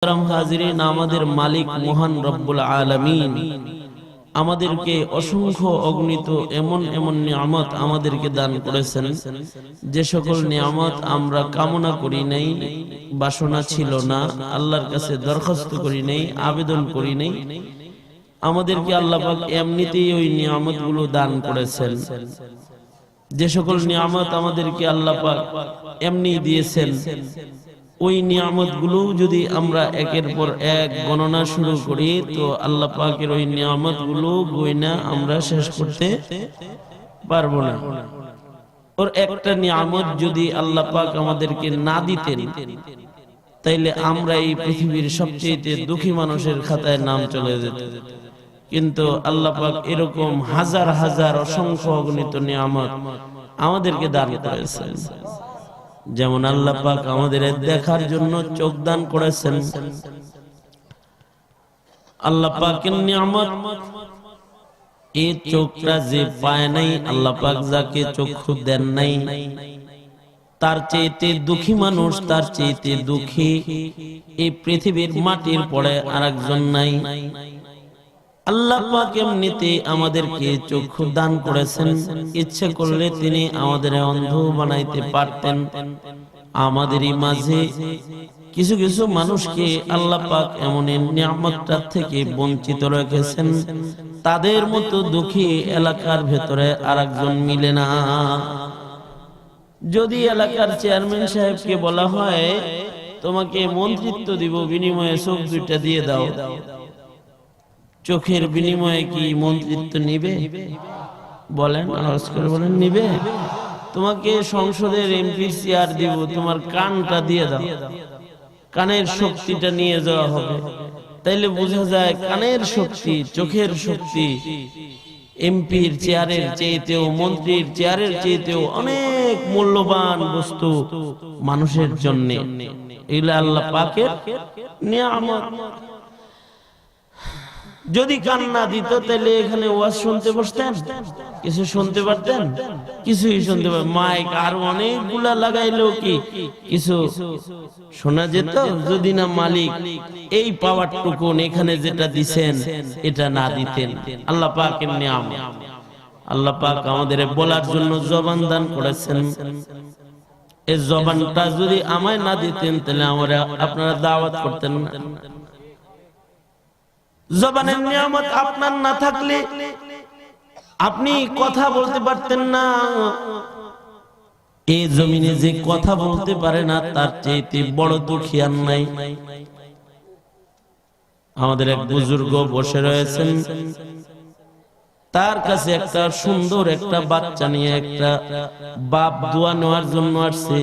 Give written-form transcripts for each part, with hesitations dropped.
হাজিরিন, আমাদের মালিক মহান রব্বুল আলামিন আমাদেরকে অসংখ্য অগণিত এমন এমন নিয়ামত আমাদেরকে দান করেছেন, যে সকল নিয়ামত আমরা কামনা করি নাই, বাসনা ছিল না, আল্লাহর কাছে দরখাস্ত করি নাই, আবেদন করি নাই। আমাদেরকে আল্লাহ পাক এমনিতেই ওই নিয়ামতগুলো দান করেছেন। যে সকল নিয়ামত আমাদেরকে আল্লাহ পাক এমনি দিয়েছেন, ওই নিয়ামতগুলো যদি আমরা একের পর এক গণনা শুরু করি, তো আল্লাহ পাকের ওই নিয়ামতগুলো গয়না আমরা শেষ করতে পারবো না। ওর একটা নিয়ামত যদি আল্লাহ পাক আমাদেরকে না দিতেন, তাইলে আমরা এই পৃথিবীর সবচেয়ে দুঃখী মানুষের খাতায় নাম চলে যেত। কিন্তু আল্লাহ পাক এরকম হাজার হাজার অসংখ্য অগণিত নিয়ামত আমাদেরকে দান করেছেন। যেমন আল্লাহ পাক আমাদের দেখার জন্য চোখ দান করেছেন। আল্লাহ পাকের নিয়ামত, এই চোখটা যে পায় নাই, আল্লাহ পাক যাকে চক্ষু দেন নাই, তার চাইতে দুঃখী মানুষ, তার চাইতে দুঃখী এই পৃথিবীর মাটির পরে আরেকজন নাই। আল্লাহ পাক এমনিতে আমাদেরকে চক্ষু দান করেছেন। ইচ্ছে করলে তিনি আমাদের অন্ধ বানাইতে পারতেন। আমাদেরই মাঝে কিছু কিছু মানুষকে আল্লাহ পাক এমন নিয়ামতটা থেকে বঞ্চিত রেখেছেন, তাদের মতো দুঃখী এলাকার ভেতরে আরেকজন মিলে না। যদি এলাকার চেয়ারম্যান সাহেবকে বলা হয়, তোমাকে মন্ত্রিত্ব দিব, বিনিময়ে চোখ দুইটা দিয়ে দাও, চোখের বিনিময়ে কি মন্ত্রিত্ব নিবে? বলেন, আওয়াজ করে বলেন, নিবে? তোমাকে সংসদের এমপি চেয়ার দিব, তোমার কানটা দিয়ে দাও, কানের শক্তিটা নিয়ে যাওয়া হবে। তাইলে বোঝা যায় কানের শক্তি, চোখের শক্তি এমপির চেয়ারের চেয়েতেও, মন্ত্রীর চেয়ারের চেয়েতেও অনেক মূল্যবান বস্তু মানুষের জন্য। এগুলো আল্লাহ পাকের নিয়ামত। যদি কান না দিত, তাহলে এখানে ওয়াজ শুনতে বসতেন? কিছু শুনতে পারতেন? কিছুই শুনতে পারতেন? মাইক আর অনেকগুলা লাগাইলেও কি কিছু শোনা যেত? যদি না মালিক এই পাওয়ারটুকু এখানে যেটা দিছেন এটা না দিতেন। আল্লাহ পাকের নিয়ামত। আল্লাহ পাক আমাদের বলার জন্য জবান দান করেছেন। এই জবানটা যদি আমায় না দিতেন, তাহলে আমরা আপনারা দাওয়াত করতেন না। জবানের নিয়ামত আপনার না থাকলে আপনি কথা বলতে পারতেন না। এই জমিনে যে কথা বলতে পারে না, তার চাইতে বড় দুঃখী আর নাই। আমাদের এক বুজুর্গ বসে রয়েছেন, তার কাছে একটা সুন্দর একটা বাচ্চা নিয়ে একটা বাপ দোয়া নেওয়ার জন্য আসছে।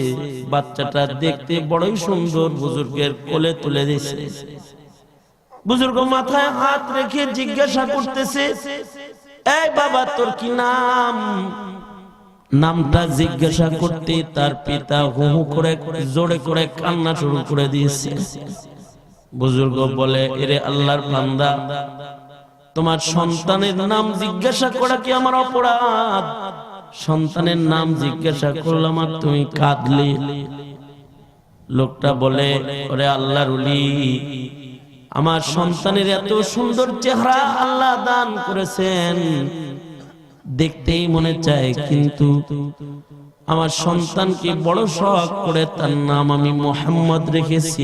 বাচ্চাটা দেখতে বড়ই সুন্দর, বুজুর্গের কোলে তুলে দিয়েছে। বুজুর্গ মাথায় হাত রেখে জিজ্ঞাসা করতেছে, এই বাবা, তোর কি নাম? নামটা জিজ্ঞাসা করতে তার পিতা হু হু করে জোরে করে কান্না শুরু করে দিয়েছে। বুজুর্গ বলে, এরে আল্লাহর বান্দা, তোমার সন্তানের নাম জিজ্ঞাসা করা কি আমার অপরাধ? সন্তানের নাম জিজ্ঞাসা করলাম আর তুমি কাঁদলে। লোকটা বলে, ওরে আল্লাহর ওলি, আমার সন্তানের এত সুন্দর চেহারা আল্লাহ দান করেছেন, দেখতেই মনে চায়, কিন্তু আমার সন্তানকে বড় শখ করে তার নাম আমি মুহাম্মদ রেখেছি,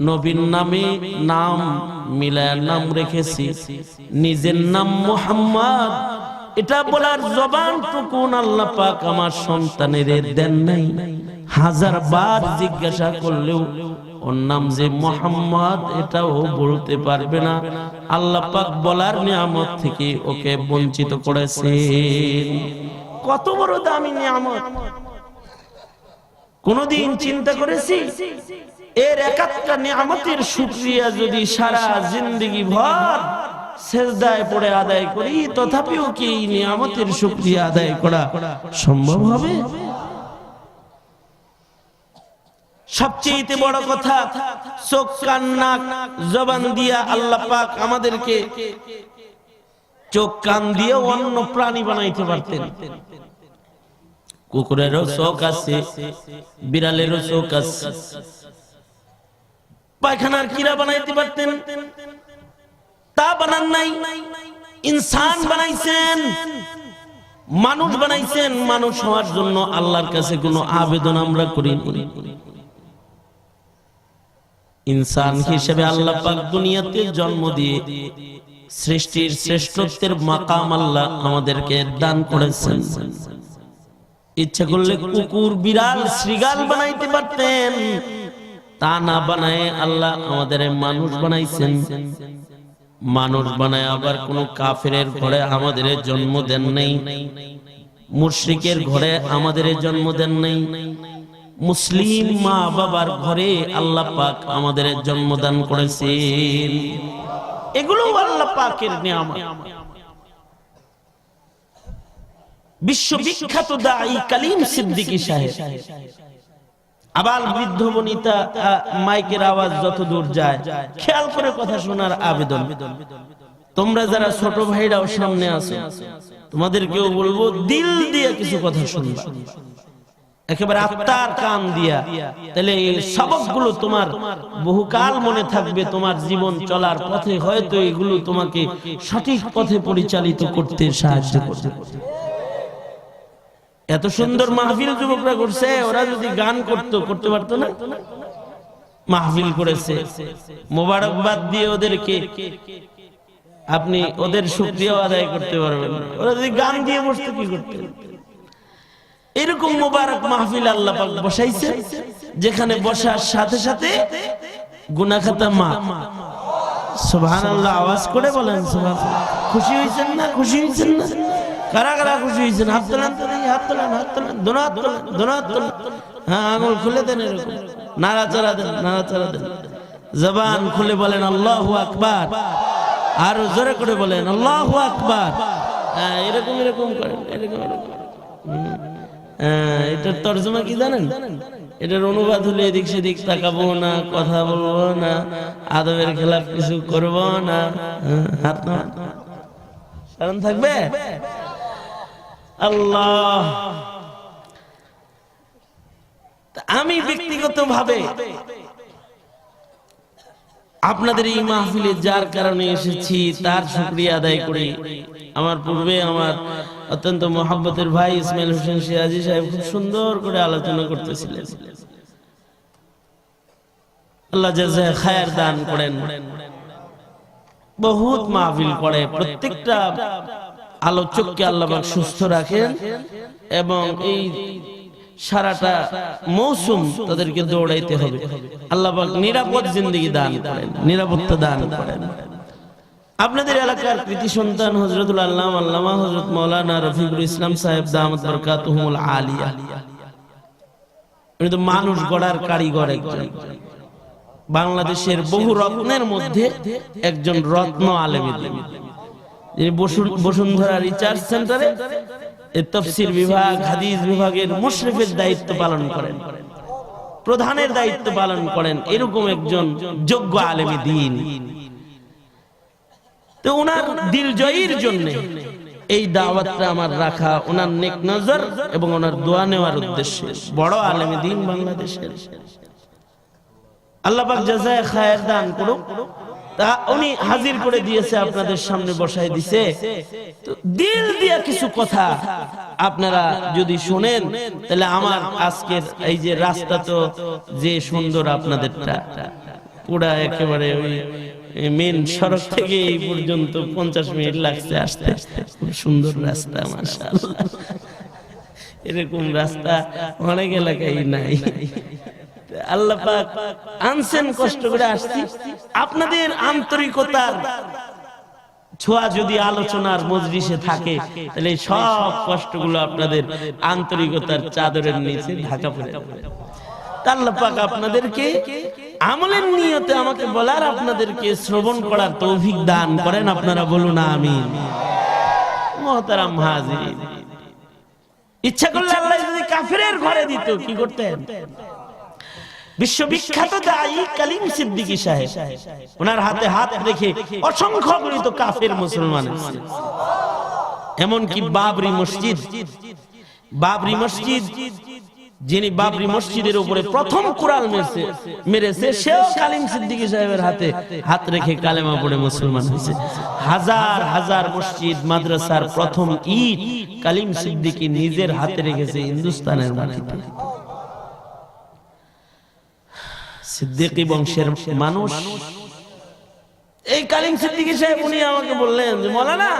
নবীর নামে নাম মিলায় নাম রেখেছি, নিজের নাম মুহাম্মদ। এটা বলার জবানটুকু আল্লাহ পাক আমার সন্তানের দেন নাই। হাজার বার জিজ্ঞাসা করলেও ওর নাম যে মুহাম্মদ এটাও বলতে পারবে না। আল্লাহ পাক বলার নিয়ামত থেকে ওকে বঞ্চিত করেছেন। কত বড় দামি নিয়ামত! কোনদিন চিন্তা করেছি এর এক একটা নিয়ামতের শুকরিয়া যদি সারা জিন্দেগি ভর সেজদায় পড়ে আদায় করি, তথাপিও কি এই নিয়ামতের শুকরিয়া আদায় করা সম্ভব হবে? সবচেয়ে বড় কথা, চোখ কান নাক জবান দিয়া আল্লাহ পাক আমাদেরকে চোখ কান দিয়ে অন্য প্রাণী বানাইতে পারতেন। কুকুরেরও চোখ আছে, বিড়ালেরও চোখ আছে, পায়খানার কিরা বানাইতে পারতেন, তা বানান নাই। ইনসান বানাইছেন, মানুষ বানাইছেন। মানুষ হওয়ার জন্য আল্লাহর কাছে কোনো আবেদন আমরা করিনি। ইনসান হিসেবে আল্লাহ পাক দুনিয়াতে জন্ম দিয়ে সৃষ্টির শ্রেষ্ঠত্বের মাকাম আল্লাহ আমাদেরকে দান করেছেন। ইচ্ছা করলে কুকুর, বিড়াল, শৃগাল বানাইতে পারতেন, তা না বানায় আল্লাহ আমাদের মানুষ বানাইছেন। মানুষ বানায় আবার কোন কাফেরের ঘরে আমাদের জন্ম দেন নাই, মুশরিকের ঘরে আমাদের জন্ম দেন নাই, মুসলিম মা বাবার ঘরে আল্লাহ পাক আমাদের জন্মদান করেছেন। এগুলো আল্লাহ পাকের নিয়ামত। বিশ্ববিখ্যাত দাঈ কালিম সিদ্দিকী সাহেব, আবাল বৃদ্ধ বনিতা, মাইকের আওয়াজ যত দূর যায় খেয়াল করে কথা শোনার আবেদন। তোমরা যারা ছোট ভাইরাও সামনে আছো, তোমাদেরকেও বলবো দিল দিয়ে কিছু কথা শুনবা, একেবারে আত্মার কান দিয়া। তাহলে এই সবকগুলো তোমার বহুকাল মনে থাকবে। তোমার জীবন চলার পথে হয়তো এগুলো তোমাকে সঠিক পথে পরিচালিত করতে সাহায্য করবে। এত সুন্দর মাহফিল যুবকরা করছে, ওরা যদি গান করতে পারতো না? মাহফিল করেছে, মোবারকবাদ দিয়ে ওদেরকে আপনি ওদের শুকরিয়া আদায় করতে পারবেন। ওরা যদি গান দিয়ে বসতে কি করতে? এরকম মোবারক মাহফিল আল্লাহ পাক বসাইছে, যেখানে বসার সাথে সাথে গুনাহ খাতা মাফ। সুবহানাল্লাহ, আওয়াজ করে বলেন সুবহানাল্লাহ। খুশি হইছেন না? খুশি হইছেন না? কারা কারা খুশি হইছেন? হাত তোলেন তো, হাত তোলেন, হাত তোলেন, দোনো হাত তোলেন, দোনো হাত তোলেন। হ্যাঁ, আঙুল খুলে দেন, এরকম নাড়াচাড়া দেন, নাড়াচাড়া দেন। জবান খুলে বলেন আল্লাহু আকবার, আর জোরে করে বলেন আল্লাহু আকবার। হ্যাঁ, এরকম এরকম করেন, এরকম এরকম। এটার তর্জমা কি জানেন? এটার অনুবাদ হলে এদিক সেদিক তাকাবো না, কথা বলবো না, আদবের খেলাফ কিছু করবো না। হাত না কারণ থাকবে। আল্লাহ, আমি ব্যক্তিগতভাবে আপনাদের এই মাহফিলে যার কারণে এসেছি তার শুকরিয়া আদায় করি। আমার পূর্বে আমার অত্যন্ত মহব্বতের ভাই ইসমাইল হোসেন সিরাজি সাহেব খুব সুন্দর করে আলোচনা করতেছিলেন। আল্লাহ জাযায়ে খায়ের দান করেন। বহুত মাহফিল করে, প্রত্যেকটা আলোচককে আল্লাহ পাক সুস্থ রাখেন এবং এই সারাটা মৌসুম তাদেরকে দৌড়াইতে হবে। আল্লাহ পাক নিরাপদ জিন্দেগি দান করেন, নিরাপত্তা দান করেন। আপনাদের এলাকার কৃতি সন্তান হযরতুল আল্লামা হযরত মাওলানা রফিকুল ইসলাম সাহেব দামাত বরকাতুহুমুল আলিয়া, উনি তো মানুষ গড়ার কারিগর একজন। বাংলাদেশের বহু রত্নের মধ্যে একজন রত্ন আলেম। যিনি বসুন্ধরা রিসার্চ সেন্টারে তাফসীর বিভাগ, হাদিস বিভাগের মুশরিফের দায়িত্ব পালন করেন, প্রধানের দায়িত্ব পালন করেন, এরকম একজন যোগ্য আলেমে দ্বীন। তো ওনার দিল জয়ের জন্য এই দাওয়াতটা আমার রাখা, ওনার নেক নজর এবং ওনার দোয়া নেওয়ার উদ্দেশ্যে। বড় আলেমে দ্বীন বাংলাদেশের, আল্লাহ পাক জাযায়ে খায়ের দান করুক। তা উনি হাজির করে দিয়েছে, আপনাদের সামনে বসায় দিছে। তো দিল দিয়া কিছু কথা আপনারা যদি শুনেন, তাহলে আমার আজকের এই যে রাস্তা তো যে সুন্দর, আপনাদেরটা পুরা একেবারে ওই মেন সড়ক থেকে এই পর্যন্ত 50 মিনিট লাগছে আসতে। খুব সুন্দর রাস্তা, মাশাআল্লাহ। এরকম রাস্তা অনেক এলাকায় নাই। আল্লাহ পাক আনছেন, কষ্ট করে আসছি। আপনাদের আন্তরিকতার ছোঁয়া যদি আলোচনার মজলিসে থাকে, তাহলে সব কষ্টগুলো আপনাদের আন্তরিকতার চাদরের নিচে ঢাকা পড়ে যাবে। আল্লাহ পাক আপনাদেরকে আমলের নিয়তে আমাকে বলার, আপনাদেরকে শ্রবণ করার তৌফিক দান করেন। আপনারা বলুন আমিন। মুহতারাম হাজিরিন, ইচ্ছা করলে আল্লাহ যদি কাফিরের ঘরে দিত, কি করতেন? বিশ্ববিখ্যাত দাঈ কালিম সিদ্দিকী সাহেব, ওনার হাতে হাত রেখে অসংখ্য গণিত কাফের মুসলমান, এমনকি বাবরি মসজিদ যিনি বাবরি মসজিদের উপরে প্রথম কুড়াল মেরেছে সেও কালিম সিদ্দিকী সাহেবের হাতে হাত রেখে কালেমা পড়ে মুসলমান হয়েছে। হাজার হাজার মসজিদ মাদ্রাসার প্রথম ইট কালিম সিদ্দিকী নিজের হাতে রেখেছে হিন্দুস্তানের মাটিতে। সিদ্দিকী বংশের মানুষ এই কালিম সিদ্দিকী সাহেব উনি আমাকে বললেন যে মৌলানা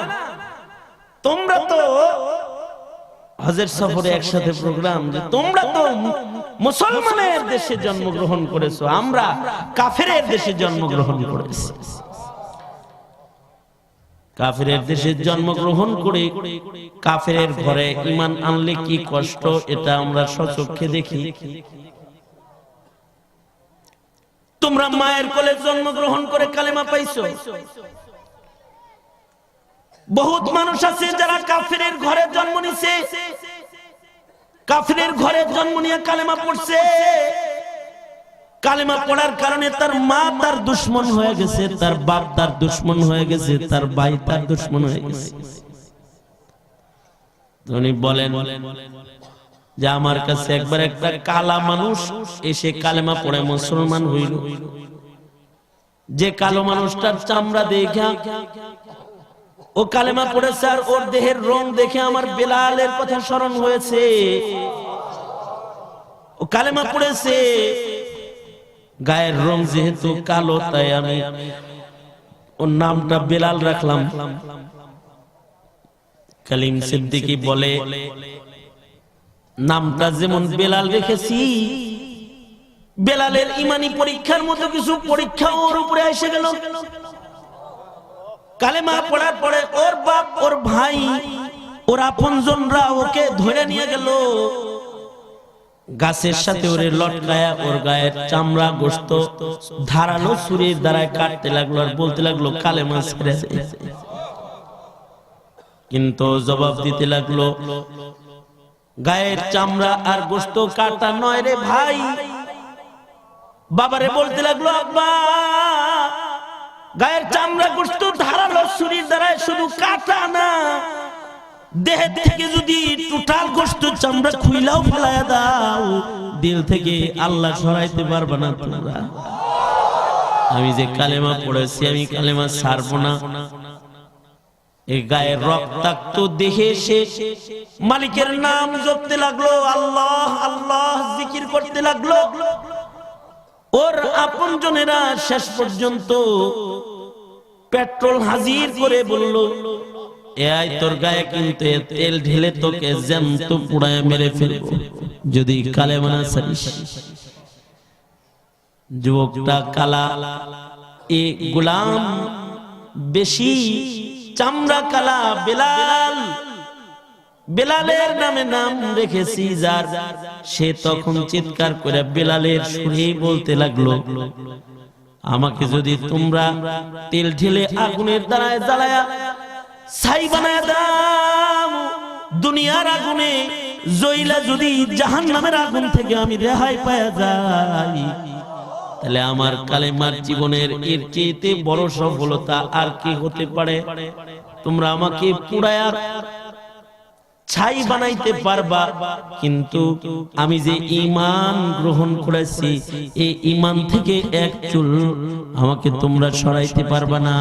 তোমরা তো হজের সফরে একসাথে প্রোগ্রাম, যে তোমরা তো মুসলমানের দেশে জন্মগ্রহণ করেছো, আমরা কাফেরের দেশে জন্মগ্রহণ করেছি। কাফেরের দেশে জন্মগ্রহণ করে কাফেরের ঘরে ঈমান আনলে কি কষ্ট এটা আমরা স্বচক্ষে দেখি। তোমরা মায়ের কোলে জন্মগ্রহণ করে কালেমা পাইছো। বহুত মানুষ আছে যারা কাফেরের ঘরে জন্ম নিছে, কাফেরের ঘরে জন্ম নিয়ে কালেমা পড়ছে। কালেমা পড়ার কারণে তার মা তার দুশমন হয়ে গেছে, তার বাপ তার দুশমন হয়ে গেছে, তার ভাই তার দুশমন হয়ে গেছে। উনি বলেন যে আমার কাছে একবার একটা কালা মানুষ এসে কালেমা পড়ে মুসলমান হইল। যে কালো মানুষটার চামড়া দেখা ও কালেমা পড়েছে আর ওর দেহের রং দেখে আমার বেলালের কথা স্মরণ হয়েছে। ও কালেমা পড়েছে, গায়ের রং যেহেতু কালো তাই আমি ওর নামটা বেলাল রাখলাম। কালিম সিদ্দিকী বলে নামটা যেমন বেলাল রেখেছি, বেলালের ইমানি পরীক্ষার মতো কিছু পরীক্ষা ওর উপরে এসে গেল। কালেমা পড়ার পরে ওর বাপ ওর ভাই ওর আপনজনরা ওকে ধরে নিয়ে গেল, গাছের সাথে ওরে লটকায়া ওর গায়ের চামড়া গোশত ধারালো ছুরির দ্বারা কাটতে লাগলো আর বলতে লাগলো কালেমা ছেড়ে দে। কিন্তু জবাব দিতে লাগলো গায়ের চামড়া আর গোশত কাটা নয় রে ভাই। বাবারে বলতে লাগলো আব্বা গায়ের চামড়া গোশত ধারালো ছুরির দ্বারা শুধু কাটা না, দেহ থেকে যদি টোটাল গোশত চামড়া খুইলাও ফেলায়া দাও, দিল থেকে আল্লাহ সরাইতে পারবে না তোমরা। আমি যে কালেমা পড়েছি আমি কালেমা ছাড়বো না। এই গায়ের রক্তাক্ত দেহে সে মালিকের নাম জপতে লাগলো, আল্লাহ আল্লাহ জিকির করতে লাগলো। ওর আপনজনেরা শেষ পর্যন্ত পেট্রোল হাজির করে বলল এই তোর গায়ে কিন্তু তেল ঢেলে তোকে জ্যান্ত পুড়ায় মেরে ফেলবো যদি কালেমা না ছাড়িস। যুবকটা কালা, এ গোলাম বেশি চামড়া কালা বেলাল, বেলালের নামে নাম রেখেছি যার, সে তখন চিৎকার করে বেলালের সুরে বলতে লাগলো আমাকে যদি তোমরা তেল ঢেলে আগুনের দ্বারায় জ্বালায়া ছাই বানায় দাও, দুনিয়ার আগুনে জ্বলা যদি জাহান্নামের আগুন থেকে আমি রেহাই পাওয়া যাই, তাহলে আমার কালেমার জীবনের এর চেয়ে বড় সফলতা আর কি হতে পারে? তোমরা আমাকে পুড়ায়া ছাই বানাইতে পারবা, কিন্তু আমি যে ঈমান গ্রহণ করেছি এই ঈমান থেকে এক চুল আমাকে তোমরা সরাইতে পারবা না।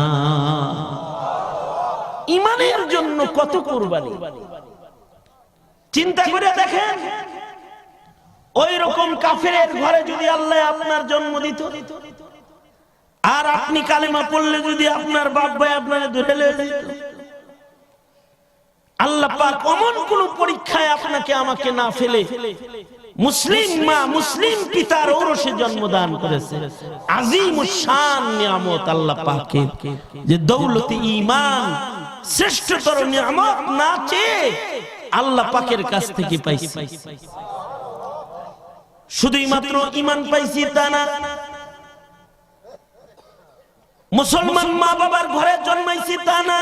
ঈমানের জন্য কত কুরবানি চিন্তা করে দেখেন। ওই রকম কাফেরের ঘরে যদি আল্লাহ আপনার জন্ম দিত আর আপনি কালেমা পড়লে যদি আপনার বাপ ভাই আপনাকে ধরে নিয়ে যেত, আল্লাহ পাক এমন কোন পরীক্ষায় আপনাকে আমাকে না ফেলে মুসলিম মা মুসলিম পিতার ঔরসে জন্মদান করেছে। আজিমুশ শান নিয়ামত আল্লাহ পাকের, যে দৌলতে ঈমান শ্রেষ্ঠতর নিয়ামত না চেয়ে আল্লাহ পাকের কাছ থেকে পাইছি। শুধুই মাত্র ঈমান পাইছি তা না, মুসলমান মা বাবার ঘরে জন্মাইছি তা না,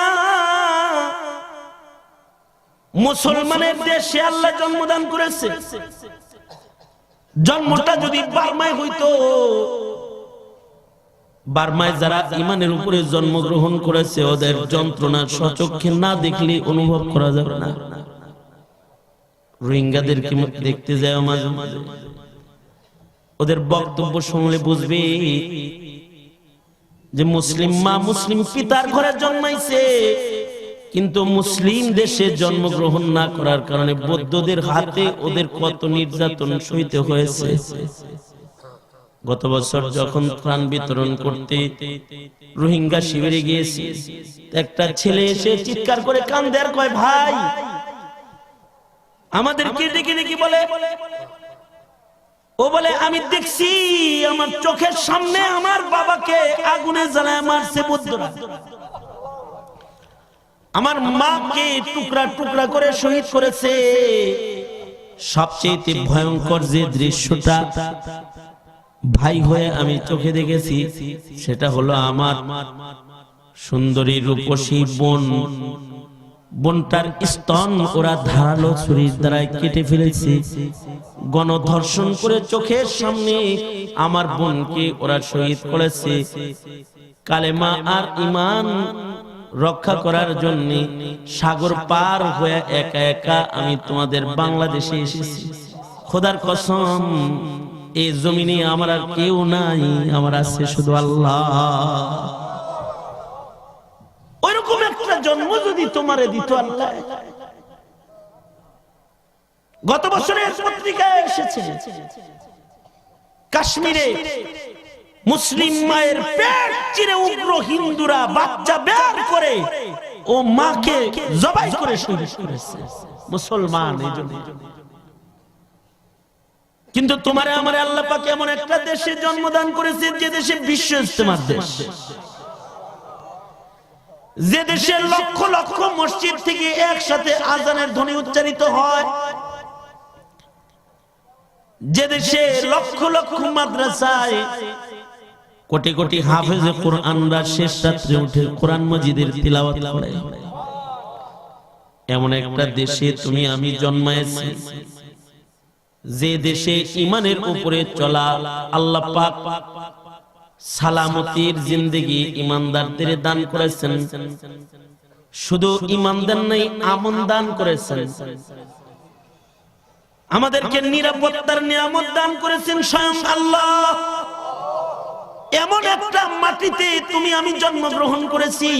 মুসলমানের দেশে আল্লাহ জন্মদান করেছে। জন্মটা যদি বার্মায় হইতো, বার্মায় যারা ঈমানের উপরে জন্মগ্রহণ করেছে ওদের যন্ত্রণা স্বচক্ষে না দেখলে অনুভব করা যাবে না। রোহিঙ্গাদেরকে দেখতে যায় মাঝে মাঝে, ওদের বক্তব্য শুনলে বুঝবে যে মুসলিম মা মুসলিম পিতার ঘরে জন্মাইছে, কিন্তু মুসলিম দেশে জন্মগ্রহণ না করার কারণে বৌদ্ধদের হাতে ওদের কত নির্যাতন সইতে হয়েছে। গত বছর যখন ত্রাণ বিতরণ করতে রোহিঙ্গা শিবিরে গিয়েছি, একটা ছেলে এসে চিৎকার করে কান্দে আর কয়, ভাই আমাদেরকে ডেকে ডেকে বলে, ও বলে আমি দেখছি আমার চোখের সামনে আমার বাবাকে আগুনে জ্বালায় মারছে বৌদ্ধরা, আমার মাকে টুকরা টুকরা করে শহীদ করেছে। সবচেয়ে ভয়ঙ্কর যে দৃশ্যটা ভাই হয়ে আমি চোখে দেখেছি, সেটা হলো আমার সুন্দরী রূপসী বোনটার স্তন ওরা ধারালো ছুরির দ্বারা কেটে ফেলেছে, গণধর্ষণ করে চোখের সামনে আমার বোনকে ওরা শহীদ করেছে। কালেমা আর ঈমান রক্ষা করার জন্য সাগর পার হয়ে একা একা আমি তোমাদের বাংলাদেশে এসেছি। খোদার কসম, এই জমিনে আমার আর কেউ নাই, আমার আছে শুধু আল্লাহ। ওইরকম একটা জন্ম যদি তোমারে দিত আল্লাহ। গত বছরের পত্রিকায় এসেছে কাশ্মীরে মুসলিম মায়ের পেট চিরে উগ্র হিন্দুরা বাচ্চা বের করে ও মাকে জবাই করে শহীদ করেছে মুসলমান। এই জন্য কিন্তু তোমারে আমারে আল্লাহ পাক এমন একটা দেশে জন্মদান করেছে যে দেশে বিশ্ব ইস্তেমার দেশ, যে দেশের লক্ষ লক্ষ মসজিদ থেকে একসাথে আজানের ধ্বনি উচ্চারিত হয়, যে দেশে লক্ষ লক্ষ মাদ্রাসায় কোটি কোটি হাফেজে কোরআনরা শেষ রাত্রে উঠে কোরআন মাজিদের তিলাওয়াত করে, এমন একটা দেশে তুমি আমি জন্মায়েছি, যে দেশে ঈমানের উপরে চলা আল্লাহ পাক সালামতির জিন্দেগি ঈমানদারদের দান করেছেন। শুধু ঈমানদার নাই, আমন দান করেছেন। আমাদেরকে নিরাপত্তার নিয়ামত দান করেছেন স্বয়ং আল্লাহ। এমন একটা মাটিতে তুমি আমি জন্মগ্রহণ করেছি,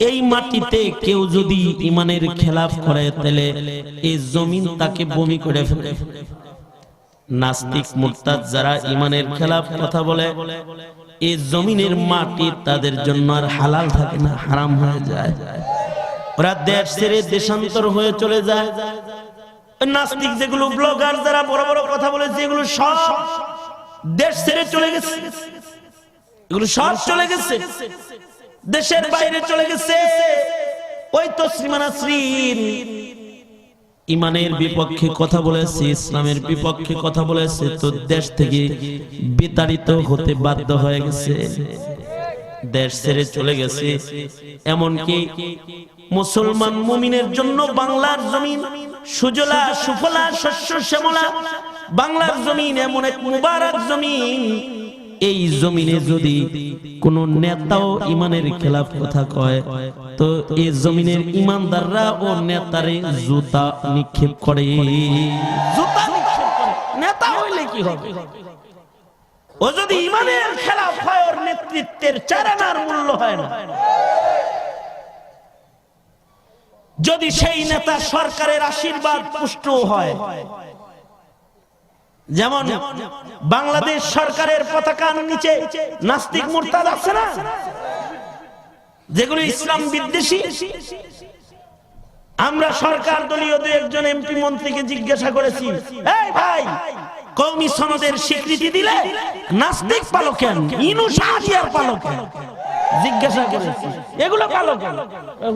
এই মাটিতে কেউ যদি ঈমানের খেলাফ করে তাহলে এই জমিন তাকে বমি করে ফেলে। নাস্তিক মুরতাদ যারা ঈমানের খেলাফ কথা বলে, এই জমিনের মাটি তাদের জন্য আর হালাল থাকে না, হারাম হয়ে যায়। ওরা দেশ ছেড়ে দেশান্তর হয়ে চলে যায়। নাস্তিক যেগুলো ব্লগার যারা বড় বড় কথা বলেছে, এগুলো সব দেশ ছেড়ে চলে গেছে, এগুলো সব চলে গেছে, দেশের বাইরে চলে গেছে। ওই তসলিমা নাসরিন ঈমানের বিপক্ষে কথা বলেছে, ইসলামের বিপক্ষে কথা বলেছে, তো দেশ থেকে বিতাড়িত হতে বাধ্য হয়ে গেছে, দেশ ছেড়ে চলে গেছে। এমনকি মুসলমান মুমিনের জন্য বাংলার জমিন সুজলা সুফলা শস্য শ্যামলা, বাংলার জমিন এমন এক মুবারক জমিন, এই জমিনে যদি কোন নেতাও ঈমানের খেলাফ কথা কয় তো এই জমিনের ঈমানদাররা ও নেতারে জুতা নিক্ষেপ করে। জুতা নিক্ষেপ করে। নেতা হইলে কি হবে? ও যদি ঈমানের খেলাফ হয়, ওর নেতৃত্বের চারানার মূল্য হয় না। যদি সেই নেতা সরকারের আশীর্বাদ পুষ্ট হয়, যেমন বাংলাদেশ সরকারের পতাকার নিচে নাস্তিক মুরতাদ আছে না, যেগুলো ইসলাম বিদ্বেষী। আমরা সরকার দলীয় দু একজন এমপি মন্ত্রীকে জিজ্ঞাসা করেছি, এই ভাই কওমি সনদের স্বীকৃতি দিলে নাস্তিক পালো কেন, ইনু শাহরিয়ার পালো কেন, জিজ্ঞাসা করেছি। এগুলো পালো কেন?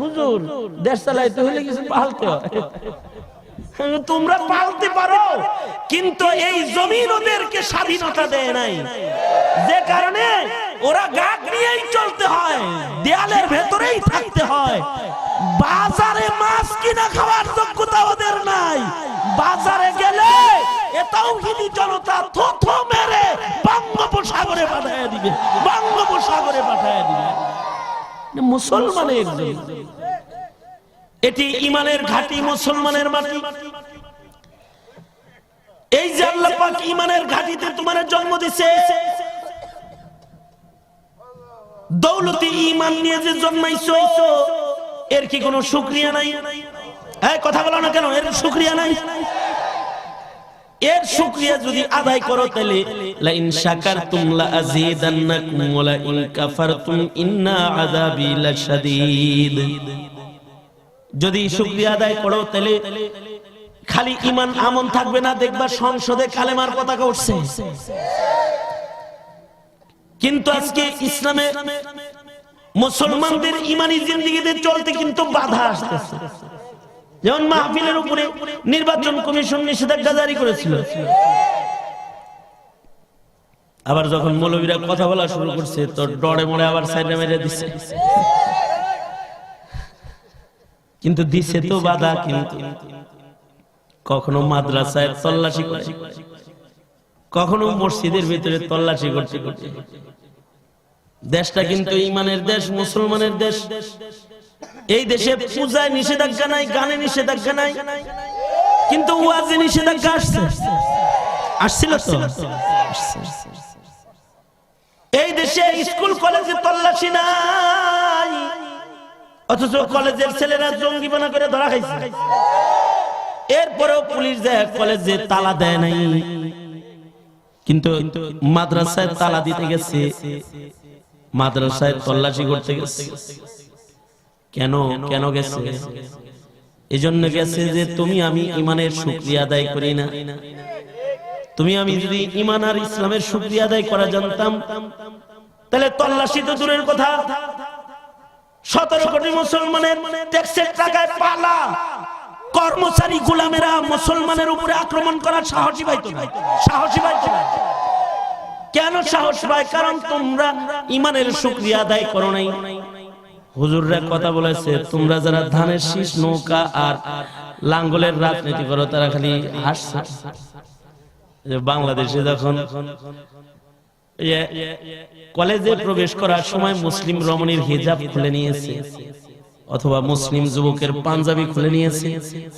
হুজুর দেশ চালাইতে হলে কিছু পালতে হয়। তোমরা পালতে পারো, কিন্তু এই জমিন ওদেরকে স্বাধীনতা দেয় নাই, যে কারণে ওরা গাছ নিয়েই চলতে হয়, দেয়ালের ভেতরেই থাকতে হয়। বাজারে মাছ কিনা খাওয়ার যোগ্যতা ওদের নাই। বাজারে গেলে তাওহীদি জনতা থুথু মেরে বঙ্গোপসাগরে পাঠায় দিবে, বঙ্গোপসাগরে পাঠায় দিবে। মুসলমানের এটি ঈমানের ঘাঁটি, মুসলমানের মাটি। এই যে আল্লাহ পাক ঈমানের ঘাটিতে তোমার জন্ম দিয়েছে, দৌলতে ঈমান নিয়ে যে জন্মাইছো, এর কি কোনো শুকরিয়া নাই? এই কথা বলো না কেন, এর শুকরিয়া নাই? এর শুকরিয়া যদি আদায় করো তাহলে লা ইন শাকারতুম লা আযীদান্নাকুম ওয়া লা ইন কাফারতুম ইন্না আযাবি লাশাদীদ। যদি শুকরিয়া আদায় করো তাহলে খালি ঈমান আমন থাকবে না, দেখবা সংসদে কালেমার পতাকা উঠছে। কিন্তু আজকে ইসলামে মুসলমানদের ঈমানি জিন্দেগিতে চলতে কিন্তু বাধা আসতেছে। যেমন মাহফিলের উপরে নির্বাচন কমিশন নিষেধাজ্ঞা জারি করেছিল, আবার যখন মৌলবীরা কথা বলা শুরু করছে তো ডরে মরে আবার সাইডে মেরে দিচ্ছে। কিন্তু দিছে তো বাধা, কিন্তু কখনো মাদ্রাসায় তল্লাশি করে, কখনো মসজিদের ভিতরে তল্লাশি করতে করতে। দেশটা কিন্তু ঈমানের দেশ, মুসলমানের দেশ। এই দেশে পূজায় নিষেধাজ্ঞা নাই, গানে নিষেধাজ্ঞা নাই, কিন্তু ওয়াজে নিষেধাজ্ঞা আসছিল তো। এই দেশে স্কুল কলেজে তল্লাশি নাই, অথচ কলেজের ছেলেরা জঙ্গিবানা করে ধরা খাইছে। এরপরেও পুলিশ যায় কলেজে তালা দেয় নাই, কিন্তু মাদ্রাসায় তালা দিতে গেছে, মাদ্রাসায় তল্লাশি করতে গেছে। কেন কেন গেছে? এজন্য গেছে যে তুমি আমি ঈমানের শুকরিয়া আদায় করি না। তুমি আমি যদি ঈমান আর ইসলামের শুকরিয়া আদায় করা জানতাম তাহলে তল্লাশি তো দূরের কথা, 17 কোটি মুসলমানের ট্যাক্সের টাকায় পালা কর্মচারী গোলামেরা মুসলমানের উপরে আক্রমণ করার সাহসী পাইতো না, সাহসী পাইতো না। কেন সাহস পায়? কারণ তোমরা ঈমানের শুকরিয়া আদায় করো নাই। হুজুররা কথা বলেছে, তোমরা যারা ধানের শীষ, নৌকা আর লাঙ্গলের রাজনীতি করো তারা খালি হাসছে। বাংলাদেশে যখন কলেজে প্রবেশ করার সময় মুসলিম রমণীর হিজাব খুলে নিয়েছে অথবা মুসলিম যুবকের পাঞ্জাবি খুলে নিয়েছে,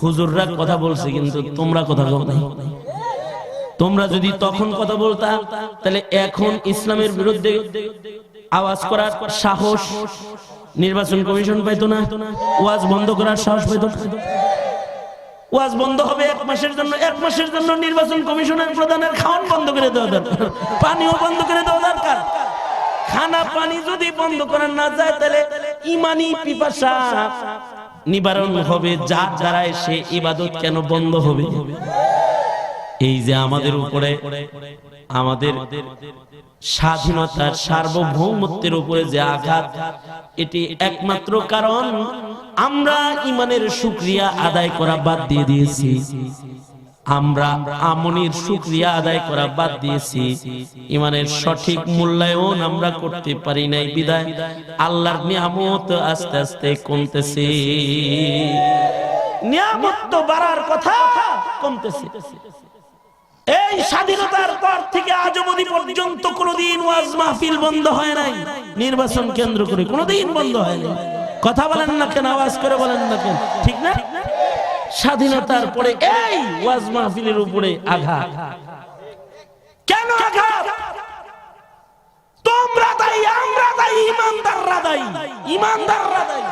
হুজুররা কথা বলছে, কিন্তু তোমরা কথা বলো না। তোমরা যদি তখন কথা বলতা তাহলে এখন ইসলামের বিরুদ্ধে আওয়াজ করার সাহস নির্বাচন কমিশন পাইতো না, ওয়াজ বন্ধ করার সাহস পাইতো না। ওয়াজ বন্ধ হবে 1 মাসের জন্য, 1 মাসের জন্য নির্বাচন কমিশনের প্রধানের খাওয়ান বন্ধ করে দেওয়া দরকার, পানিও বন্ধ করে দেওয়া দরকার। খানা পানি যদি বন্ধ করা না যায় তাহলে ঈমানি পিপাসা নিবারণ হবে, যার দ্বারা সে ইবাদত কেন বন্ধ হবে? এই যে আমাদের উপরে আমাদের স্বাধীনতার সার্বভৌমত্বের উপরে যে আঘাত, এটি একমাত্র কারণ আমরা ঈমানের শুকরিয়া আদায় করা বাদ দিয়ে দিয়েছি। আমরা আমনের শুকরিয়া আদায় করা বাদ দিয়েছি, ঈমানের সঠিক মূল্যায়ন আমরা করতে পারি নাই, বিদায় আল্লাহর নিয়ামত আস্তে আস্তে কমতেছে। নিয়ামত তো বাড়ার কথা, কমতেছে। এই স্বাধীনতার পর থেকে আজ অবধি পর্যন্ত কোনদিন ওয়াজ মাহফিল বন্ধ হয় নাই, নির্বাচন কেন্দ্র করে কোনদিন বন্ধ হয় নাই। কথা বলেন না কেন, আওয়াজ করে বলেন না কেন, ঠিক না? স্বাধীনতার পরে এই ওয়াজ মাহফিলের উপরে আঘাত। কেন আঘাত? তোমরা দায়ী, আমরা দায়ী, ঈমানদাররা দায়ী, ঈমানদাররা দায়ী।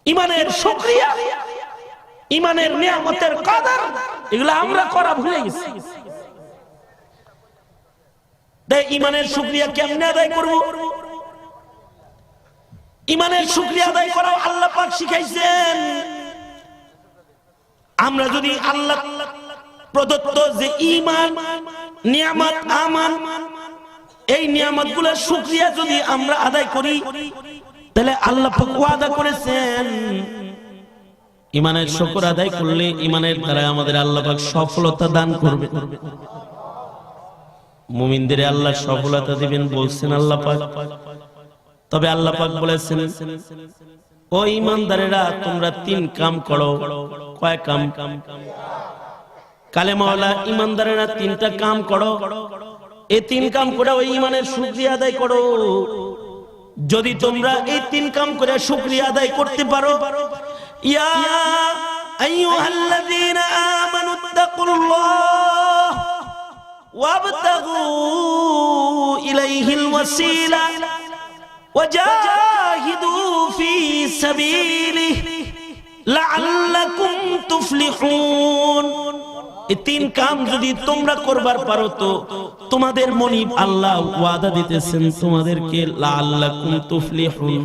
ঈমানের শুকরিয়া, ঈমানের নিয়ামতের কদর এগুলো আমরা করা ভুলে গেছি। তাই ঈমানের শুকরিয়া কেমনে আদায় করব? ঈমানের শুকরিয়া আদায় করা আল্লাহ পাক শিখাইছেন। আমরা যদি আল্লাহ প্রদত্ত যে ঈমান, নিয়ামত, আমান, এই নিয়ামতগুলোর শুকরিয়া যদি আমরা আদায় করি তাহলে আল্লাহ পাক ওয়াদা করেছেন ঈমানের শুকর আদায় করলে ঈমানের দ্বারা আমাদের আল্লাহ পাক সফলতা দান করবে। মুমিনদের আল্লাহ সফলতা দিবেন বলছেন আল্লাহ পাক। তবে আল্লাহ পাক বলেছেন, ও ঈমানদারেরা তোমরা 3 কাম করো। কয় কাম? কালেমাওয়ালা ঈমানদারেরা 3টা কাম করো। এই 3 কাম করে ওই ঈমানের শুকরিয়া আদায় করো। যদি তোমরা এই 3 কাম করে শুকরিয়া আদায় করতে পারো, ইয়া আইয়ুহাল্লাযীনা আমানুত্তাকুল্লাহ ওয়াবতাগু ইলাইহিল ওয়াসিলা ওয়াজাহিদু ফি সাবিলিহি লাআল্লাকুম তুফলিহুন। এই তিন কাম যদি তোমরা করবার পারো তো তোমাদের মনিব আল্লাহ ওয়াদা দিতেছেন তোমাদেরকে লাআল্লাকুম তুফলিহুন।